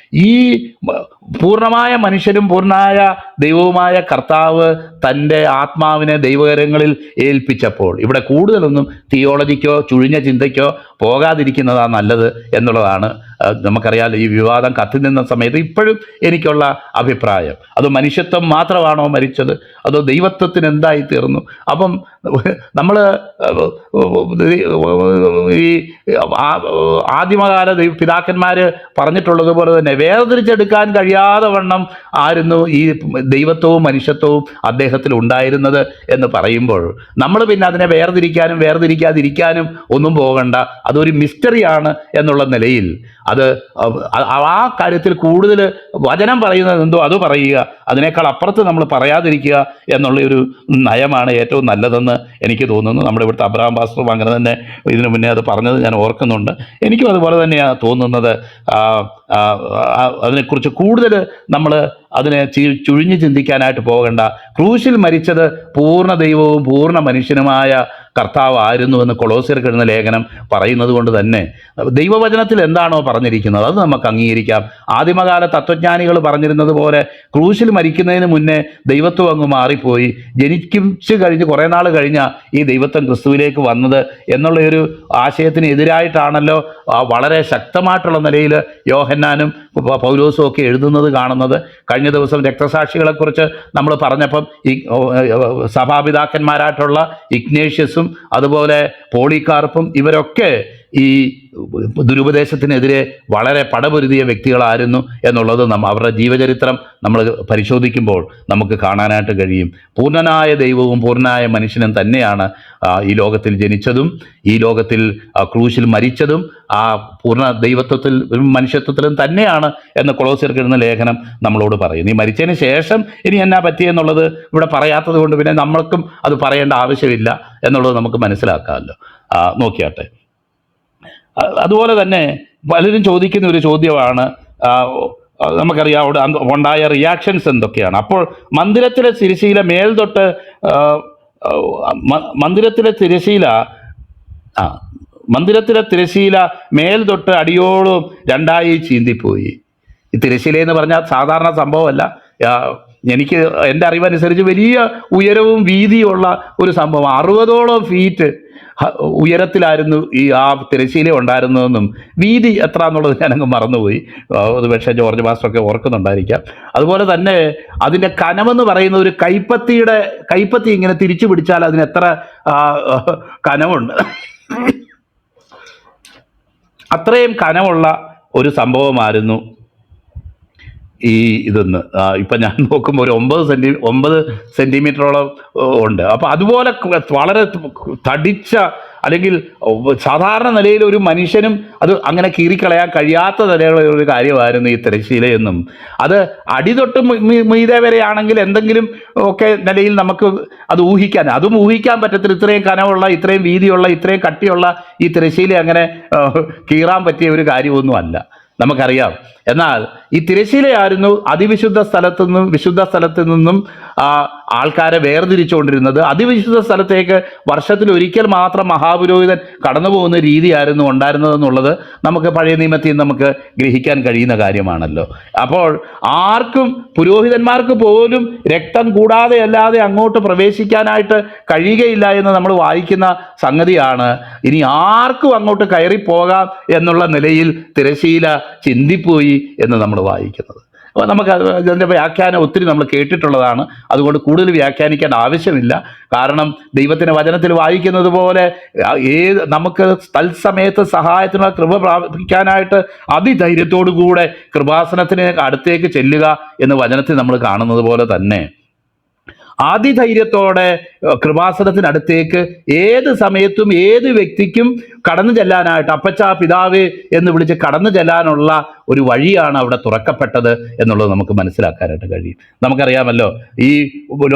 ഈ പൂർണ്ണമായ മനുഷ്യരും പൂർണ്ണമായ ദൈവവുമായ കർത്താവ് തൻ്റെ ആത്മാവിനെ ദൈവകരങ്ങളിൽ ഏൽപ്പിച്ചപ്പോൾ ഇവിടെ കൂടുതലൊന്നും തിയോളജിക്കോ ചുഴിഞ്ഞ ചിന്തയ്ക്കോ പോകാതിരിക്കുന്നതാണ് നല്ലത് എന്നുള്ളതാണ് നമുക്കറിയാമല്ലോ. ഈ വിവാദം കത്തി നിന്ന സമയത്ത് ഇപ്പോഴും എനിക്കുള്ള അഭിപ്രായം, അത് മനുഷ്യത്വം മാത്രമാണോ മരിച്ചത്, അതോ ദൈവത്വത്തിന് എന്തായി തീർന്നു? അപ്പം നമ്മൾ ഈ ആദിമകാല പിതാക്കന്മാർ പറഞ്ഞിട്ടുള്ളതുപോലെ തന്നെ വേർതിരിച്ചെടുക്കാൻ കഴിയാതെ വണ്ണം ആയിരുന്നു ഈ ദൈവത്വവും മനുഷ്യത്വവും അദ്ദേഹത്തിൽ ഉണ്ടായിരുന്നത് എന്ന് പറയുമ്പോൾ നമ്മൾ പിന്നെ അതിനെ വേർതിരിക്കാനും വേർതിരിക്കാതിരിക്കാനും ഒന്നും പോകണ്ട. അതൊരു മിസ്റ്ററിയാണ് എന്നുള്ള നിലയിൽ അത് ആ കാര്യത്തിൽ കൂടുതൽ വചനം പറയുന്നത് എന്തോ അത് പറയുക, അതിനേക്കാൾ അപ്പുറത്ത് നമ്മൾ പറയാതിരിക്കുക എന്നുള്ളൊരു നയമാണ് ഏറ്റവും നല്ലതെന്ന് എനിക്ക് തോന്നുന്നു. നമ്മുടെ ഇവിടുത്തെ അബ്രഹാം പാസ്റ്ററും അങ്ങനെ തന്നെ ഇതിനു മുന്നേ അത് പറഞ്ഞത് ഞാൻ ഓർക്കുന്നുണ്ട്. എനിക്കും അതുപോലെ തന്നെയാണ് തോന്നുന്നത്. അതിനെക്കുറിച്ച് കൂടുതൽ നമ്മൾ അതിനെ ചുഴിഞ്ഞ് ചിന്തിക്കാനായിട്ട് പോകണ്ട. ക്രൂശിൽ മരിച്ചത് പൂർണ്ണ ദൈവവും പൂർണ്ണ മനുഷ്യനുമായ കർത്താവ് ആയിരുന്നു എന്ന് കൊളോസ്യർക്ക് എഴുതുന്ന ലേഖനം പറയുന്നത് കൊണ്ട് തന്നെ ദൈവവചനത്തിൽ എന്താണോ പറഞ്ഞിരിക്കുന്നത് അത് നമുക്ക് അംഗീകരിക്കാം. ആദിമകാല തത്വജ്ഞാനികൾ പറഞ്ഞിരുന്നത് പോലെ ക്രൂശിൽ മരിക്കുന്നതിന് മുന്നേ ദൈവത്വം അങ്ങ് മാറിപ്പോയി, ജനിച്ചു കഴിഞ്ഞ് കുറേ നാൾ കഴിഞ്ഞാൽ ഈ ദൈവത്വം ക്രിസ്തുവിലേക്ക് വന്നത് എന്നുള്ള ഒരു ആശയത്തിന് എതിരായിട്ടാണല്ലോ വളരെ ശക്തമായിട്ടുള്ള നിലയിൽ യോഹന്നാനും പൗലോസും ഒക്കെ എഴുതുന്നത് കാണുന്നത്. കഴിഞ്ഞ ദിവസം രക്തസാക്ഷികളെക്കുറിച്ച് നമ്മൾ പറഞ്ഞപ്പം ഈ സഭാപിതാക്കന്മാരായിട്ടുള്ള ഇഗ്നേഷ്യസും അതുപോലെ പോളികാർപ്പും ഇവരൊക്കെ ഈ ദുരുപദേശത്തിനെതിരെ വളരെ പടപൊരുതിയ വ്യക്തികളായിരുന്നു എന്നുള്ളത് അവരുടെ ജീവചരിത്രം നമ്മൾ പരിശോധിക്കുമ്പോൾ നമുക്ക് കാണാനായിട്ട് കഴിയും. പൂർണ്ണനായ ദൈവവും പൂർണ്ണനായ മനുഷ്യനും തന്നെയാണ് ഈ ലോകത്തിൽ ജനിച്ചതും ഈ ലോകത്തിൽ ക്രൂശിൽ മരിച്ചതും ആ പൂർണ്ണ ദൈവത്വത്തിൽ മനുഷ്യത്വത്തിലും തന്നെയാണ് എന്ന് കൊളോസ്യർക്ക് എഴുതുന്ന ലേഖനം നമ്മളോട് പറയും. ഈ മരിച്ചതിന് ശേഷം ഇനി എന്നാ പറ്റിയെന്നുള്ളത് ഇവിടെ പറയാത്തത് കൊണ്ട് പിന്നെ നമ്മൾക്കും അത് പറയേണ്ട ആവശ്യമില്ല എന്നുള്ളത് നമുക്ക് മനസ്സിലാക്കാമല്ലോ. നോക്കിയാട്ടെ. അതുപോലെ തന്നെ പലരും ചോദിക്കുന്ന ഒരു ചോദ്യമാണ്, നമുക്കറിയാം അവിടെ ഉണ്ടായ റിയാക്ഷൻസ് എന്തൊക്കെയാണ്. അപ്പോൾ മന്ദിരത്തിലെ തിരശ്ശീല മേൽതൊട്ട് മന്ദിരത്തിലെ തിരശ്ശീല മേൽതൊട്ട് അടിയോളം രണ്ടായി ചീന്തിപ്പോയി. ഈ തിരശ്ശീല എന്ന് പറഞ്ഞാൽ സാധാരണ സംഭവമല്ല. എനിക്ക് എൻ്റെ അറിവനുസരിച്ച് വലിയ ഉയരവും വീതിയുള്ള ഒരു സംഭവം, 60ഓളം ഫീറ്റ് ഉയരത്തിലായിരുന്നു ആ തിരശ്ശീല ഉണ്ടായിരുന്നതെന്നും വീതി എത്ര എന്നുള്ളത് ഞാനങ്ങ് മറന്നുപോയി. അത് പക്ഷേ ജോർജ് മാസ്റ്ററൊക്കെ ഓർക്കുന്നുണ്ടായിരിക്കാം. അതുപോലെ തന്നെ അതിൻ്റെ കനമെന്ന് പറയുന്ന ഒരു കൈപ്പത്തി ഇങ്ങനെ തിരിച്ചു പിടിച്ചാൽ അതിനെത്ര കനമുണ്ട്, അത്രയും കനമുള്ള ഒരു സംഭവമായിരുന്നു ഇതൊന്ന്. ഇപ്പം ഞാൻ നോക്കുമ്പോൾ ഒരു 9 സെൻറ്റിമീറ്ററോളം ഉണ്ട്. അപ്പോൾ അതുപോലെ വളരെ തടിച്ച, അല്ലെങ്കിൽ സാധാരണ നിലയിൽ ഒരു മനുഷ്യനും അത് അങ്ങനെ കീറിക്കളയാൻ കഴിയാത്ത നിലയുള്ള ഒരു കാര്യമായിരുന്നു ഈ തിരശ്ശീലയെന്നും, അത് അടിതൊട്ട് മീതെ വരെയാണെങ്കിൽ എന്തെങ്കിലും ഒക്കെ നിലയിൽ നമുക്ക് അത് അതും ഊഹിക്കാൻ പറ്റത്തില്ല. ഇത്രയും കനമുള്ള, ഇത്രയും വീതിയുള്ള, ഇത്രയും കട്ടിയുള്ള ഈ തിരശ്ശീല അങ്ങനെ കീറാൻ പറ്റിയ ഒരു കാര്യമൊന്നും അല്ല, നമുക്കറിയാം. എന്നാൽ ഈ തിരശ്ശീലയായിരുന്നു അതിവിശുദ്ധ വിശുദ്ധ സ്ഥലത്തു നിന്നും ആൾക്കാരെ വേർതിരിച്ചുകൊണ്ടിരുന്നത്. അതിവിശുദ്ധ സ്ഥലത്തേക്ക് വർഷത്തിൽ ഒരിക്കൽ മാത്രം മഹാപുരോഹിതൻ കടന്നു പോകുന്ന രീതിയായിരുന്നു ഉണ്ടായിരുന്നതെന്നുള്ളത് നമുക്ക് പഴയ നിയമത്തിൽ നമുക്ക് ഗ്രഹിക്കാൻ കഴിയുന്ന കാര്യമാണല്ലോ. അപ്പോൾ ആർക്കും, പുരോഹിതന്മാർക്ക് പോലും രക്തം കൂടാതെ അല്ലാതെ അങ്ങോട്ട് പ്രവേശിക്കാനായിട്ട് കഴിയുകയില്ല എന്ന് നമ്മൾ വായിക്കുന്ന സംഗതിയാണ്. ഇനി ആർക്കും അങ്ങോട്ട് കയറിപ്പോകാം എന്നുള്ള നിലയിൽ തിരശ്ശീല ചിന്തിപ്പോയി എന്ന് നമ്മൾ വായിക്കുന്നത്. അപ്പോൾ നമുക്ക് അതിൻ്റെ വ്യാഖ്യാനം ഒത്തിരി നമ്മൾ കേട്ടിട്ടുള്ളതാണ്. അതുകൊണ്ട് കൂടുതൽ വ്യാഖ്യാനിക്കേണ്ട ആവശ്യമില്ല. കാരണം ദൈവത്തിൻ്റെ വചനത്തിൽ വായിക്കുന്നത് പോലെ നമുക്ക് തത്സമയത്ത് സഹായത്തിനുള്ള കൃപ പ്രാപിക്കാനായിട്ട് അതിധൈര്യത്തോടു കൂടെ കൃപാസനത്തിന് അടുത്തേക്ക് ചെല്ലുക എന്ന് വചനത്തിൽ നമ്മൾ കാണുന്നത് പോലെ തന്നെ ആദിധൈര്യത്തോടെ കൃപാസനത്തിനടുത്തേക്ക് ഏത് സമയത്തും ഏത് വ്യക്തിക്കും കടന്നു ചെല്ലാനായിട്ട്, അപ്പച്ചാ പിതാവേ എന്ന് വിളിച്ച് കടന്നു ചെല്ലാനുള്ള ഒരു വഴിയാണ് അവിടെ തുറക്കപ്പെട്ടത് എന്നുള്ളത് നമുക്ക് മനസ്സിലാക്കാനായിട്ട് കഴിയും. നമുക്കറിയാമല്ലോ, ഈ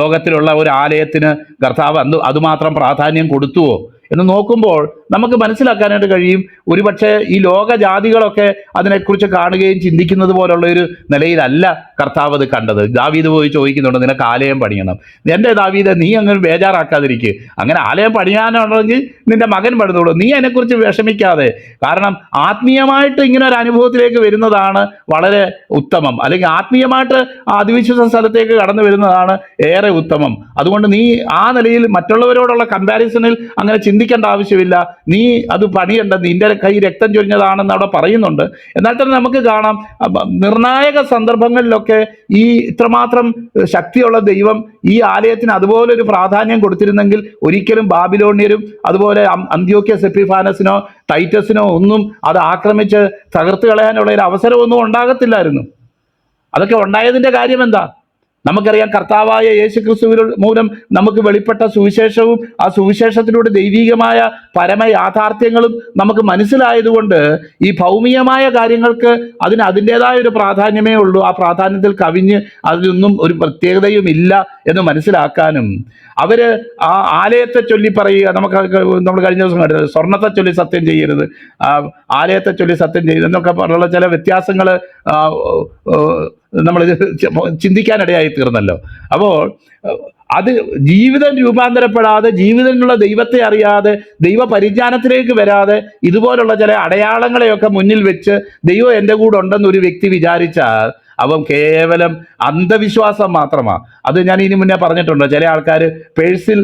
ലോകത്തിലുള്ള ഒരു ആലയത്തിന് കർത്താവ് അതുമാത്രം പ്രാധാന്യം കൊടുത്തുവോ എന്ന് നോക്കുമ്പോൾ നമുക്ക് മനസ്സിലാക്കാനായിട്ട് കഴിയും. ഒരുപക്ഷെ ഈ ലോകജാതികളൊക്കെ അതിനെക്കുറിച്ച് കാണുകയും ചിന്തിക്കുന്നത് പോലുള്ള ഒരു നിലയിലല്ല കർത്താവ് അത് കണ്ടത്. ദാവീദ് പോയി ചോദിക്കുന്നുണ്ട്, നിനക്ക് ആലയം പണിയണം. എൻ്റെ ദാവീദ്, നീ അങ്ങനെ ബേജാറാക്കാതിരിക്കുക. അങ്ങനെ ആലയം പണിയാനുണ്ടെങ്കിൽ നിന്റെ മകൻ പണിതോളൂ, നീ അതിനെക്കുറിച്ച് വിഷമിക്കാതെ. കാരണം ആത്മീയമായിട്ട് ഇങ്ങനെ ഒരു അനുഭവത്തിലേക്ക് വരുന്നതാണ് വളരെ ഉത്തമം, അല്ലെങ്കിൽ ആത്മീയമായിട്ട് അതിവിശ്വാസ സ്ഥലത്തേക്ക് കടന്നു വരുന്നതാണ് ഏറെ ഉത്തമം. അതുകൊണ്ട് നീ ആ നിലയിൽ മറ്റുള്ളവരോടുള്ള കമ്പാരിസണിൽ അങ്ങനെ ചിന്തിക്കേണ്ട ആവശ്യമില്ല. നീ അത് പണിയണ്ട, നിന്റെ കൈ രക്തം ചൊരിഞ്ഞതാണെന്ന് അവിടെ പറയുന്നുണ്ട്. എന്നാൽ തന്നെ നമുക്ക് കാണാം, നിർണായക സന്ദർഭങ്ങളിലൊക്കെ ഈ ഇത്രമാത്രം ശക്തിയുള്ള ദൈവം ഈ ആലയത്തിന് അതുപോലെ ഒരു പ്രാധാന്യം കൊടുത്തിരുന്നെങ്കിൽ ഒരിക്കലും ബാബിലോണ്യരും അതുപോലെ അന്ത്യോക്യ എപ്പിഫാനസിനോ ടൈറ്റസിനോ ഒന്നും അത് ആക്രമിച്ച് തകർത്ത് കളയാനുള്ള ഒരു അവസരമൊന്നും ഉണ്ടാകത്തില്ലായിരുന്നു. അതൊക്കെ ഉണ്ടായതിൻ്റെ കാര്യം എന്താ? നമുക്കറിയാം, കർത്താവായ യേശുക്രിസ്തുവിൽ മൂലം നമുക്ക് വെളിപ്പെട്ട സുവിശേഷവും ആ സുവിശേഷത്തിലൂടെ ദൈവികമായ പരമ യാഥാർത്ഥ്യങ്ങളും നമുക്ക് മനസ്സിലായതുകൊണ്ട് ഈ ഭൗമികമായ കാര്യങ്ങൾക്ക് അതിൻ്റെതായ ഒരു പ്രാധാന്യമേ ഉള്ളൂ. ആ പ്രാധാന്യത്തിൽ കവിഞ്ഞ് അതിലൊന്നും ഒരു പ്രത്യേകതയും ഇല്ല എന്ന് മനസ്സിലാക്കാനും അവർ ആ ആലയത്തെ ചൊല്ലി പറയുക, നമ്മൾ കഴിഞ്ഞ ദിവസം കണ്ടത് സ്വർണത്തെ ചൊല്ലി സത്യം ചെയ്യരുത്, ആലയത്തെ ചൊല്ലി സത്യം ചെയ്യരുത് എന്നൊക്കെ പറഞ്ഞുള്ള ചില വ്യത്യാസങ്ങൾ നമ്മൾ ചിന്തിക്കാനിടയായി തീർന്നല്ലോ. അപ്പോൾ അത് ജീവിതം രൂപാന്തരപ്പെടാതെ, ജീവിതത്തിലുള്ള ദൈവത്തെ അറിയാതെ, ദൈവപരിജ്ഞാനത്തിലേക്ക് വരാതെ ഇതുപോലുള്ള ചില അടയാളങ്ങളെയൊക്കെ മുന്നിൽ വെച്ച് ദൈവം എൻ്റെ കൂടെ ഉണ്ടെന്ന് ഒരു വ്യക്തി വിചാരിച്ചാൽ അവൻ കേവലം അന്ധവിശ്വാസം മാത്രമാണ്. അത് ഞാൻ ഇനി മുന്നേ പറഞ്ഞിട്ടുണ്ട്. ചില ആൾക്കാർ പേഴ്സിൽ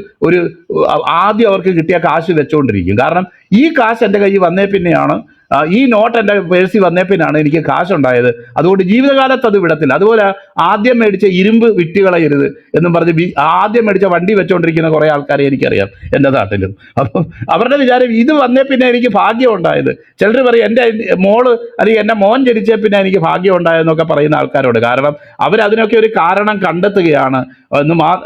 ആദ്യം അവർക്ക് കിട്ടിയ കാശ് വെച്ചുകൊണ്ടിരിക്കും. കാരണം ഈ കാശ് എൻ്റെ കയ്യിൽ വന്നേ പിന്നെയാണ് ഈ നോട്ട് എൻ്റെ പേഴ്സിൽ വന്നേ പിന്നാണ് എനിക്ക് കാശുണ്ടായത്, അതുകൊണ്ട് ജീവിതകാലത്ത് അത് വിടത്തില്ല. അതുപോലെ ആദ്യം മേടിച്ച ഇരുമ്പ് വിറ്റുകളയരുത് എന്നും പറഞ്ഞ് ആദ്യം മേടിച്ച വണ്ടി വെച്ചുകൊണ്ടിരിക്കുന്ന കുറേ ആൾക്കാരെ എനിക്കറിയാം എൻ്റെ നാട്ടിലും. അപ്പം അവരുടെ വിചാരം ഇത് വന്നേ പിന്നെ എനിക്ക് ഭാഗ്യം ഉണ്ടായത്. ചിലർ പറയും എൻ്റെ മോള് അല്ലെങ്കിൽ എൻ്റെ മോൻ ജനിച്ചേ പിന്നെ എനിക്ക് ഭാഗ്യം ഉണ്ടായതെന്നൊക്കെ പറയുന്ന ആൾക്കാരോട്. കാരണം അവരതിനൊക്കെ ഒരു കാരണം കണ്ടെത്തുകയാണ്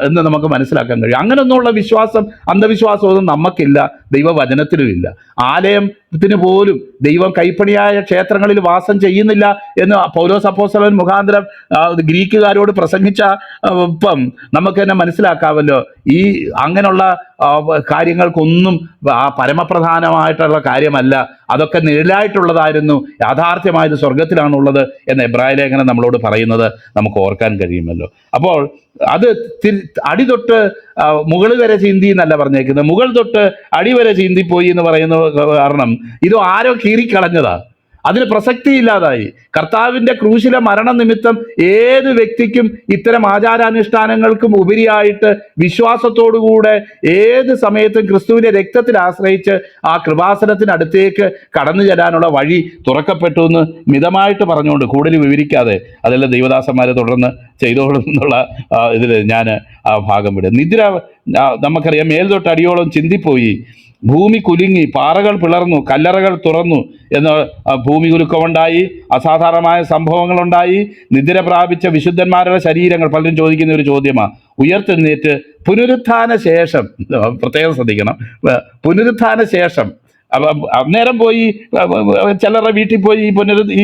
എന്ന് നമുക്ക് മനസ്സിലാക്കാൻ കഴിയും. അങ്ങനെയൊന്നുമുള്ള വിശ്വാസം, അന്ധവിശ്വാസമൊന്നും നമുക്കില്ല, ദൈവവചനത്തിലും ഇല്ല. ആലയത്തിന് പോലും ദൈവം കൈപ്പണിയായ ക്ഷേത്രങ്ങളിൽ വാസം ചെയ്യുന്നില്ല എന്ന് പൗലോസ് അപ്പോസ്തലൻ മുഖാന്തരം ഗ്രീക്കുകാരോട് പ്രസംഗിച്ച നമുക്ക് തന്നെ മനസ്സിലാക്കാമല്ലോ. ഈ അങ്ങനെയുള്ള കാര്യങ്ങൾക്കൊന്നും പരമപ്രധാനമായിട്ടുള്ള കാര്യമല്ല, അതൊക്കെ നിഴലായിട്ടുള്ളതായിരുന്നു, യാഥാർത്ഥ്യമായത് സ്വർഗത്തിലാണുള്ളത് എന്ന് എബ്രായ ലേഖനം നമ്മളോട് പറയുന്നത് നമുക്ക് ഓർക്കാൻ കഴിയുമല്ലോ. അപ്പോൾ അത് അടി തൊട്ട് മുകൾ വരെ ചീന്തി എന്നല്ല പറഞ്ഞേക്കുന്നത്, മുകൾ തൊട്ട് അടി വരെ ചീന്തിപ്പോയി എന്ന് പറയുന്ന കാരണം ഇത് ആരോ കീറിക്കളഞ്ഞതാ, അതിന് പ്രസക്തിയില്ലാതായി. കർത്താവിൻ്റെ ക്രൂശിലെ മരണ നിമിത്തം ഏത് വ്യക്തിക്കും ഇത്തരം ആചാരാനുഷ്ഠാനങ്ങൾക്കും ഉപരിയായിട്ട് വിശ്വാസത്തോടുകൂടെ ഏത് സമയത്തും ക്രിസ്തുവിൻ്റെ രക്തത്തിൽ ആശ്രയിച്ച് ആ കൃപാസനത്തിനടുത്തേക്ക് കടന്നു ചെല്ലാനുള്ള വഴി തുറക്കപ്പെട്ടു എന്ന് മിതമായിട്ട് പറഞ്ഞുകൊണ്ട്, കൂടുതൽ വിവരിക്കാതെ അതെല്ലാം ദൈവദാസന്മാരെ തുടർന്ന് ചെയ്തോളും എന്നുള്ള ഇതിൽ ഞാൻ ആ ഭാഗം വിടും. നിദ്ര നമുക്കറിയാം, മേൽതൊട്ട് അടിയോളം ചിന്തിപ്പോയി, ഭൂമി കുലുങ്ങി, പാറകൾ പിളർന്നു, കല്ലറകൾ തുറന്നു എന്ന് ഭൂമി കുലുക്കമുണ്ടായി, അസാധാരണമായ സംഭവങ്ങളുണ്ടായി. നിദ്ര പ്രാപിച്ച വിശുദ്ധന്മാരുടെ ശരീരങ്ങൾ, പലരും ചോദിക്കുന്ന ഒരു ചോദ്യമാണ്, ഉയർത്തെഴുന്നേറ്റ് പുനരുത്ഥാന ശേഷം, പ്രത്യേകം ശ്രദ്ധിക്കണം, പുനരുത്ഥാന ശേഷം അന്നേരം പോയി ചിലരുടെ വീട്ടിൽ പോയി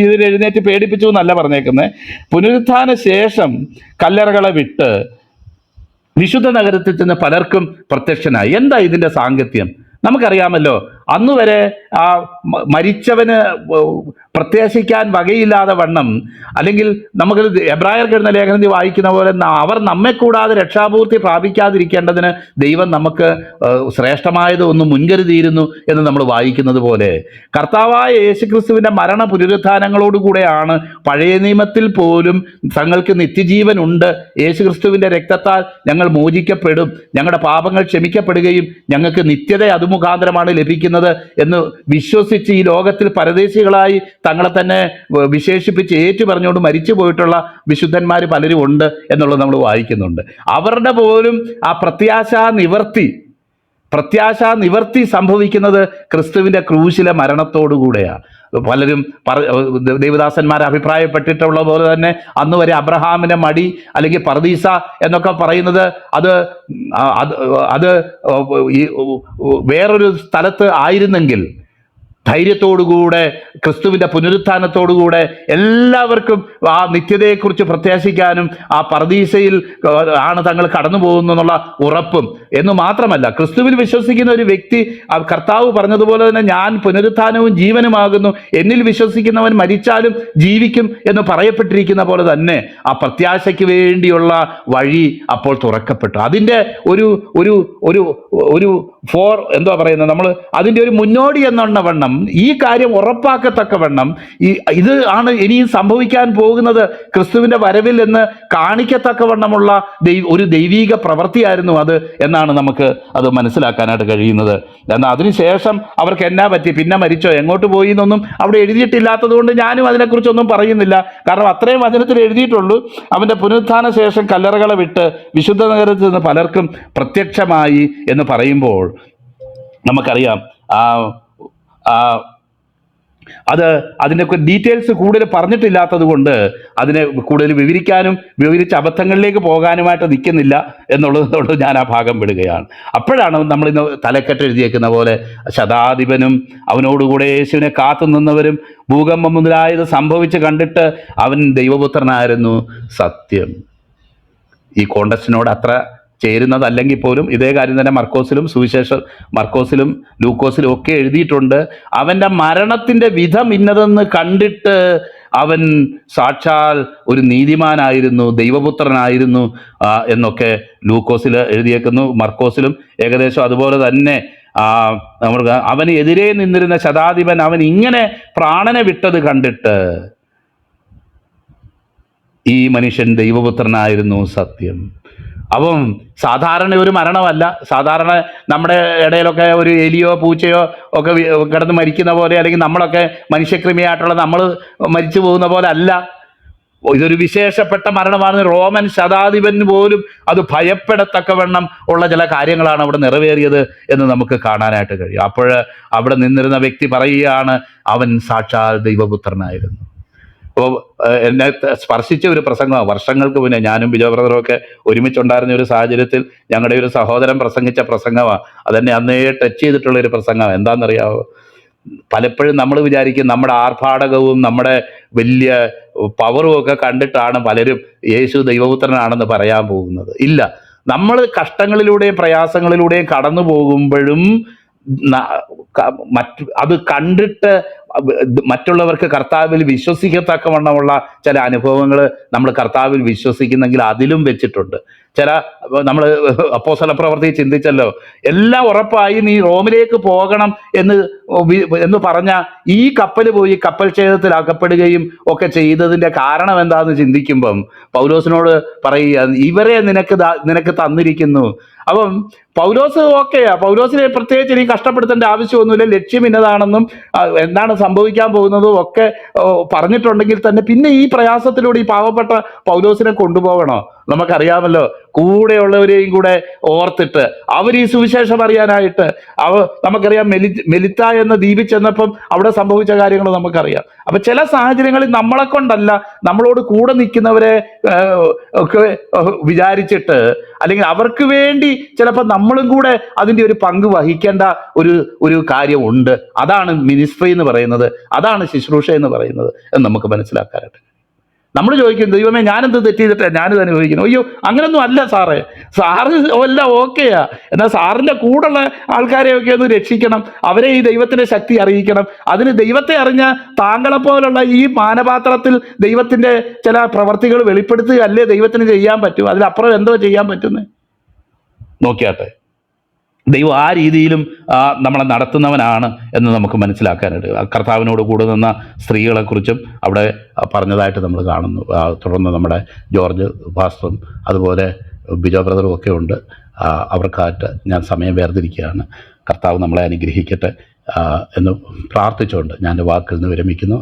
ഇതിൽ എഴുന്നേറ്റ് പേടിപ്പിച്ചു എന്നല്ല പറഞ്ഞേക്കുന്നത്. പുനരുത്ഥാന ശേഷം കല്ലറകളെ വിട്ട് വിശുദ്ധ നഗരത്തിൽ ചെന്ന് പലർക്കും പ്രത്യക്ഷനായി. എന്താ ഇതിൻ്റെ സാങ്കത്യം? നമുക്കറിയാമല്ലോ, അന്ന് വരെ ആ മരിച്ചവന് പ്രത്യാശിക്കാൻ വകയില്ലാതെ വണ്ണം, അല്ലെങ്കിൽ നമുക്ക് എബ്രായർക്ക് എഴുതുന്ന ലേഖനത്തിൽ വായിക്കുന്ന പോലെ അവർ നമ്മെ കൂടാതെ രക്ഷാപൂർത്തി പ്രാപിക്കാതിരിക്കേണ്ടതിന് ദൈവം നമുക്ക് ശ്രേഷ്ഠമായത് ഒന്ന് മുൻകരുതിയിരുന്നു എന്ന് നമ്മൾ വായിക്കുന്നത് പോലെ, കർത്താവായ യേശുക്രിസ്തുവിൻ്റെ മരണ പുനരുത്ഥാനങ്ങളോടുകൂടെയാണ് പഴയ നിയമത്തിൽ പോലും തങ്ങൾക്ക് നിത്യജീവൻ ഉണ്ട്, യേശുക്രിസ്തുവിൻ്റെ രക്തത്താൽ ഞങ്ങൾ മോചിക്കപ്പെടും, ഞങ്ങളുടെ പാപങ്ങൾ ക്ഷമിക്കപ്പെടുകയും ഞങ്ങൾക്ക് നിത്യത അതുമുഖാന്തരമാണ് ലഭിക്കുന്നത് എന്ന് വിശ്വസിച്ച് ഈ ലോകത്തിൽ പരദേശികളായി തങ്ങളെ തന്നെ വിശേഷിപ്പിച്ച് ഏറ്റു പറഞ്ഞുകൊണ്ട് മരിച്ചു പോയിട്ടുള്ള വിശുദ്ധന്മാർ പലരും ഉണ്ട് എന്നുള്ളത് നമ്മൾ വായിക്കുന്നുണ്ട്. അവരുടെ പോലും ആ പ്രത്യാശാ നിവർത്തി സംഭവിക്കുന്നത് ക്രിസ്തുവിൻ്റെ ക്രൂശിലെ മരണത്തോടുകൂടെയാണ്. പലരും ദൈവദാസന്മാർ അഭിപ്രായപ്പെട്ടിട്ടുള്ള പോലെ തന്നെ അന്ന് വരെ അബ്രഹാമിൻ്റെ മടി അല്ലെങ്കിൽ പർദീസ എന്നൊക്കെ പറയുന്നത് അത് വേറൊരു സ്ഥലത്ത് ആയിരുന്നെങ്കിൽ ധൈര്യത്തോടുകൂടെ ക്രിസ്തുവിൻ്റെ പുനരുത്ഥാനത്തോടുകൂടെ എല്ലാവർക്കും ആ നിത്യതയെക്കുറിച്ച് പ്രത്യാശിക്കാനും ആ പർദീസയിൽ ആണ് തങ്ങൾ കടന്നു പോകുന്നു എന്നുള്ള ഉറപ്പും എന്ന് മാത്രമല്ല, ക്രിസ്തുവിൽ വിശ്വസിക്കുന്ന ഒരു വ്യക്തി, കർത്താവ് പറഞ്ഞതുപോലെ തന്നെ ഞാൻ പുനരുത്ഥാനവും ജീവനുമാകുന്നു, എന്നിൽ വിശ്വസിക്കുന്നവൻ മരിച്ചാലും ജീവിക്കും എന്ന് പറയപ്പെട്ടിരിക്കുന്ന പോലെ തന്നെ ആ പ്രത്യാശയ്ക്ക് വേണ്ടിയുള്ള വഴി അപ്പോൾ തുറക്കപ്പെട്ടു. അതിൻ്റെ ഒരു ഒരു ഒരു ഒരു എന്താ പറയുന്നത്, നമ്മൾ അതിൻ്റെ ഒരു മുന്നോടി എന്ന വണ്ണം ഈ കാര്യം ഉറപ്പാക്കത്തക്കവണ്ണം ഇത് ആണ് ഇനിയും സംഭവിക്കാൻ പോകുന്നത് ക്രിസ്തുവിൻ്റെ വരവിൽ എന്ന് കാണിക്കത്തക്കവണ്ണമുള്ള ഒരു ദൈവീക പ്രവൃത്തിയായിരുന്നു അത് എന്നാണ് നമുക്ക് അത് മനസ്സിലാക്കാനായിട്ട് കഴിയുന്നത്. എന്നാൽ അതിനുശേഷം അവർക്ക് എന്നാ പറ്റി, പിന്നെ മരിച്ചോ, എങ്ങോട്ട് പോയി എന്നൊന്നും അവിടെ എഴുതിയിട്ടില്ലാത്തത് കൊണ്ട് ഞാനും അതിനെക്കുറിച്ചൊന്നും പറയുന്നില്ല. കാരണം അത്രയും വചനത്തിൽ എഴുതിയിട്ടുള്ളൂ, അവൻ്റെ പുനരുത്ഥാന ശേഷം കല്ലറകളെ വിട്ട് വിശുദ്ധ നഗരത്തിൽ നിന്ന് പലർക്കും പ്രത്യക്ഷമായി എന്ന് പറയുമ്പോൾ നമുക്കറിയാം അതിൻ്റെ ഡീറ്റെയിൽസ് കൂടുതൽ പറഞ്ഞിട്ടില്ലാത്തത് കൊണ്ട് അതിനെ കൂടുതൽ വിവരിക്കാനും വിവരിച്ച അബദ്ധങ്ങളിലേക്ക് പോകാനുമായിട്ട് നിൽക്കുന്നില്ല എന്നുള്ളതുകൊണ്ട് ഞാൻ ആ ഭാഗം വിടുകയാണ്. അപ്പോഴാണ് നമ്മളിന്ന് തലക്കെട്ട് എഴുതിയേക്കുന്ന പോലെ ശതാധിപനും അവനോടുകൂടെ യേശുവിനെ കാത്തു നിന്നവരും ഭൂകമ്പം മുതലായത് സംഭവിച്ച് കണ്ടിട്ട് അവൻ ദൈവപുത്രനായിരുന്നു സത്യം. ഈ കോണ്ടസ്റ്റിനോട് അത്ര ചേരുന്നതല്ലെങ്കിൽ പോലും ഇതേ കാര്യം തന്നെ മർക്കോസിലും ലൂക്കോസിലും ഒക്കെ എഴുതിയിട്ടുണ്ട്. അവൻ്റെ മരണത്തിൻ്റെ വിധം ഇന്നതെന്ന് കണ്ടിട്ട് അവൻ സാക്ഷാൽ ഒരു നീതിമാനായിരുന്നു, ദൈവപുത്രനായിരുന്നു എന്നൊക്കെ ലൂക്കോസിൽ എഴുതിയേക്കുന്നു. മർക്കോസിലും ഏകദേശം അതുപോലെ തന്നെ അവന് എതിരെ നിന്നിരുന്ന ശതാധിപൻ അവൻ ഇങ്ങനെ പ്രാണനെ വിട്ടത് കണ്ടിട്ട് ഈ മനുഷ്യൻ ദൈവപുത്രനായിരുന്നു സത്യം. അപ്പം സാധാരണ ഒരു മരണമല്ല. സാധാരണ നമ്മുടെ ഇടയിലൊക്കെ ഒരു എലിയോ പൂച്ചയോ ഒക്കെ കിടന്ന് മരിക്കുന്ന പോലെ, അല്ലെങ്കിൽ നമ്മളൊക്കെ മനുഷ്യക്രിമിയായിട്ടുള്ള നമ്മൾ മരിച്ചു പോകുന്ന പോലെ അല്ല. ഇതൊരു വിശേഷപ്പെട്ട മരണമാണ്. റോമൻ ശതാധിപന് പോലും അത് ഭയപ്പെടത്തക്കവണ്ണം ഉള്ള ചില കാര്യങ്ങളാണ് അവിടെ നിറവേറിയത് എന്ന് നമുക്ക് കാണാനായിട്ട് കഴിയും. അപ്പോൾ അവിടെ നിന്നിരുന്ന വ്യക്തി പറയുകയാണ്, അവൻ സാക്ഷാൽ ദൈവപുത്രനായിരുന്നു. അപ്പോൾ എന്നെ സ്പർശിച്ച ഒരു പ്രസംഗമാണ്. വർഷങ്ങൾക്ക് മുന്നേ ഞാനും ബിജോ ബ്രദറും ഒക്കെ ഒരുമിച്ചുണ്ടായിരുന്ന ഒരു സാഹചര്യത്തിൽ ഞങ്ങളുടെ ഒരു സഹോദരൻ പ്രസംഗിച്ച പ്രസംഗമാണ്. അതെന്നെ അന്നേ ടച്ച് ചെയ്തിട്ടുള്ള ഒരു പ്രസംഗമാണ്. എന്താണെന്നറിയാമോ? പലപ്പോഴും നമ്മൾ വിചാരിക്കും നമ്മുടെ ആർഭാടകവും നമ്മുടെ വലിയ പവറും ഒക്കെ കണ്ടിട്ടാണ് പലരും യേശു ദൈവപുത്രനാണെന്ന് പറയാൻ പോകുന്നത്. ഇല്ല, നമ്മൾ കഷ്ടങ്ങളിലൂടെയും പ്രയാസങ്ങളിലൂടെയും കടന്നു പോകുമ്പോഴും അത് കണ്ടിട്ട് മറ്റുള്ളവർക്ക് കർത്താവിൽ വിശ്വസിക്കത്തക്കവണ്ണമുള്ള ചില അനുഭവങ്ങൾ നമ്മൾ കർത്താവിൽ വിശ്വസിക്കുന്നെങ്കിൽ അതിലും വെച്ചിട്ടുണ്ട്. ചില നമ്മൾ അപ്പോസ്തല പ്രവൃത്തി ചിന്തിച്ചല്ലോ, എല്ലാം ഉറപ്പായി നീ റോമിലേക്ക് പോകണം എന്ന് പറഞ്ഞ ഈ കപ്പൽ പോയി കപ്പൽ ഛേദത്തിൽ അകപ്പെടുകയും ഒക്കെ ചെയ്തതിൻ്റെ കാരണം എന്താണെന്ന് ചിന്തിക്കുമ്പം പൗലോസിനോട് പറയുക, ഇവരെ നിനക്ക് തന്നിരിക്കുന്നു. അപ്പം പൗലോസ് ഓക്കെയാ, പൗലോസിനെ പ്രത്യേകിച്ച് ഇനി കഷ്ടപ്പെടുത്തേണ്ട ആവശ്യമൊന്നുമില്ല. ലക്ഷ്യം ഇന്നതാണെന്നും എന്താണ് സംഭവിക്കാൻ പോകുന്നതും ഒക്കെ പറഞ്ഞിട്ടുണ്ടെങ്കിൽ തന്നെ പിന്നെ ഈ പ്രയാസത്തിലൂടെ ഈ പാവപ്പെട്ട പൗലോസിനെ കൊണ്ടുപോകണോ? നമുക്കറിയാമല്ലോ, കൂടെയുള്ളവരെയും കൂടെ ഓർത്തിട്ട് അവർ ഈ സുവിശേഷം അറിയാനായിട്ട് നമുക്കറിയാം, മെലിത്ത എന്ന ദ്വീപിൽ ചെന്നപ്പം അവിടെ സംഭവിച്ച കാര്യങ്ങൾ നമുക്കറിയാം. അപ്പം ചില സാഹചര്യങ്ങളിൽ നമ്മളെ കൊണ്ടല്ല, നമ്മളോട് കൂടെ നിൽക്കുന്നവരെ ഒക്കെ വിചാരിച്ചിട്ട്, അല്ലെങ്കിൽ അവർക്ക് വേണ്ടി ചിലപ്പോൾ നമ്മളും കൂടെ അതിൻ്റെ ഒരു പങ്ക് വഹിക്കേണ്ട ഒരു കാര്യമുണ്ട്. അതാണ് മിനിസ്ട്രി എന്ന് പറയുന്നത്, അതാണ് ശുശ്രൂഷ എന്ന് പറയുന്നത് എന്ന് നമുക്ക് മനസ്സിലാക്കാനായിട്ട്. നമ്മൾ ചോദിക്കും, ദൈവമേ ഞാനെന്ത് തെറ്റ് ചെയ്തിട്ടാണ് ഞാനിത് അനുഭവിക്കുന്നു? അയ്യോ, അങ്ങനൊന്നും അല്ല സാറ് എല്ലാം ഓക്കെയാ. എന്നാൽ സാറിൻ്റെ കൂടെയുള്ള ആൾക്കാരെയൊക്കെ ഒന്ന് രക്ഷിക്കണം, അവരെ ഈ ദൈവത്തിൻ്റെ ശക്തി അറിയിക്കണം. അതിന് ദൈവത്തെ അറിഞ്ഞ താങ്കളെപ്പോലുള്ള ഈ മാനപാത്രത്തിൽ ദൈവത്തിൻ്റെ ചില പ്രവർത്തികൾ വെളിപ്പെടുത്തുകയല്ലേ ദൈവത്തിന് ചെയ്യാൻ പറ്റൂ. അതിലപ്പുറം എന്തോ ചെയ്യാൻ പറ്റുന്നത്? നോക്കിയാട്ടെ, ദൈവം ആ രീതിയിലും നമ്മളെ നടത്തുന്നവനാണ് എന്ന് നമുക്ക് മനസ്സിലാക്കാനായിട്ട്. കർത്താവിനോട് കൂടെ നിന്ന സ്ത്രീകളെക്കുറിച്ചും അവിടെ പറഞ്ഞതായിട്ട് നമ്മൾ കാണുന്നു. തുടർന്ന് നമ്മുടെ ജോർജ് പാസ്റ്ററും അതുപോലെ ബിജോ ബ്രദറും ഒക്കെ ഉണ്ട്. അവർക്കായിട്ട് ഞാൻ സമയം വേർതിരിക്കുകയാണ്. കർത്താവ് നമ്മളെ അനുഗ്രഹിക്കട്ടെ എന്ന് പ്രാർത്ഥിച്ചുകൊണ്ട് ഞാൻ എൻ്റെ വാക്കിൽ നിന്ന് വിരമിക്കുന്നു.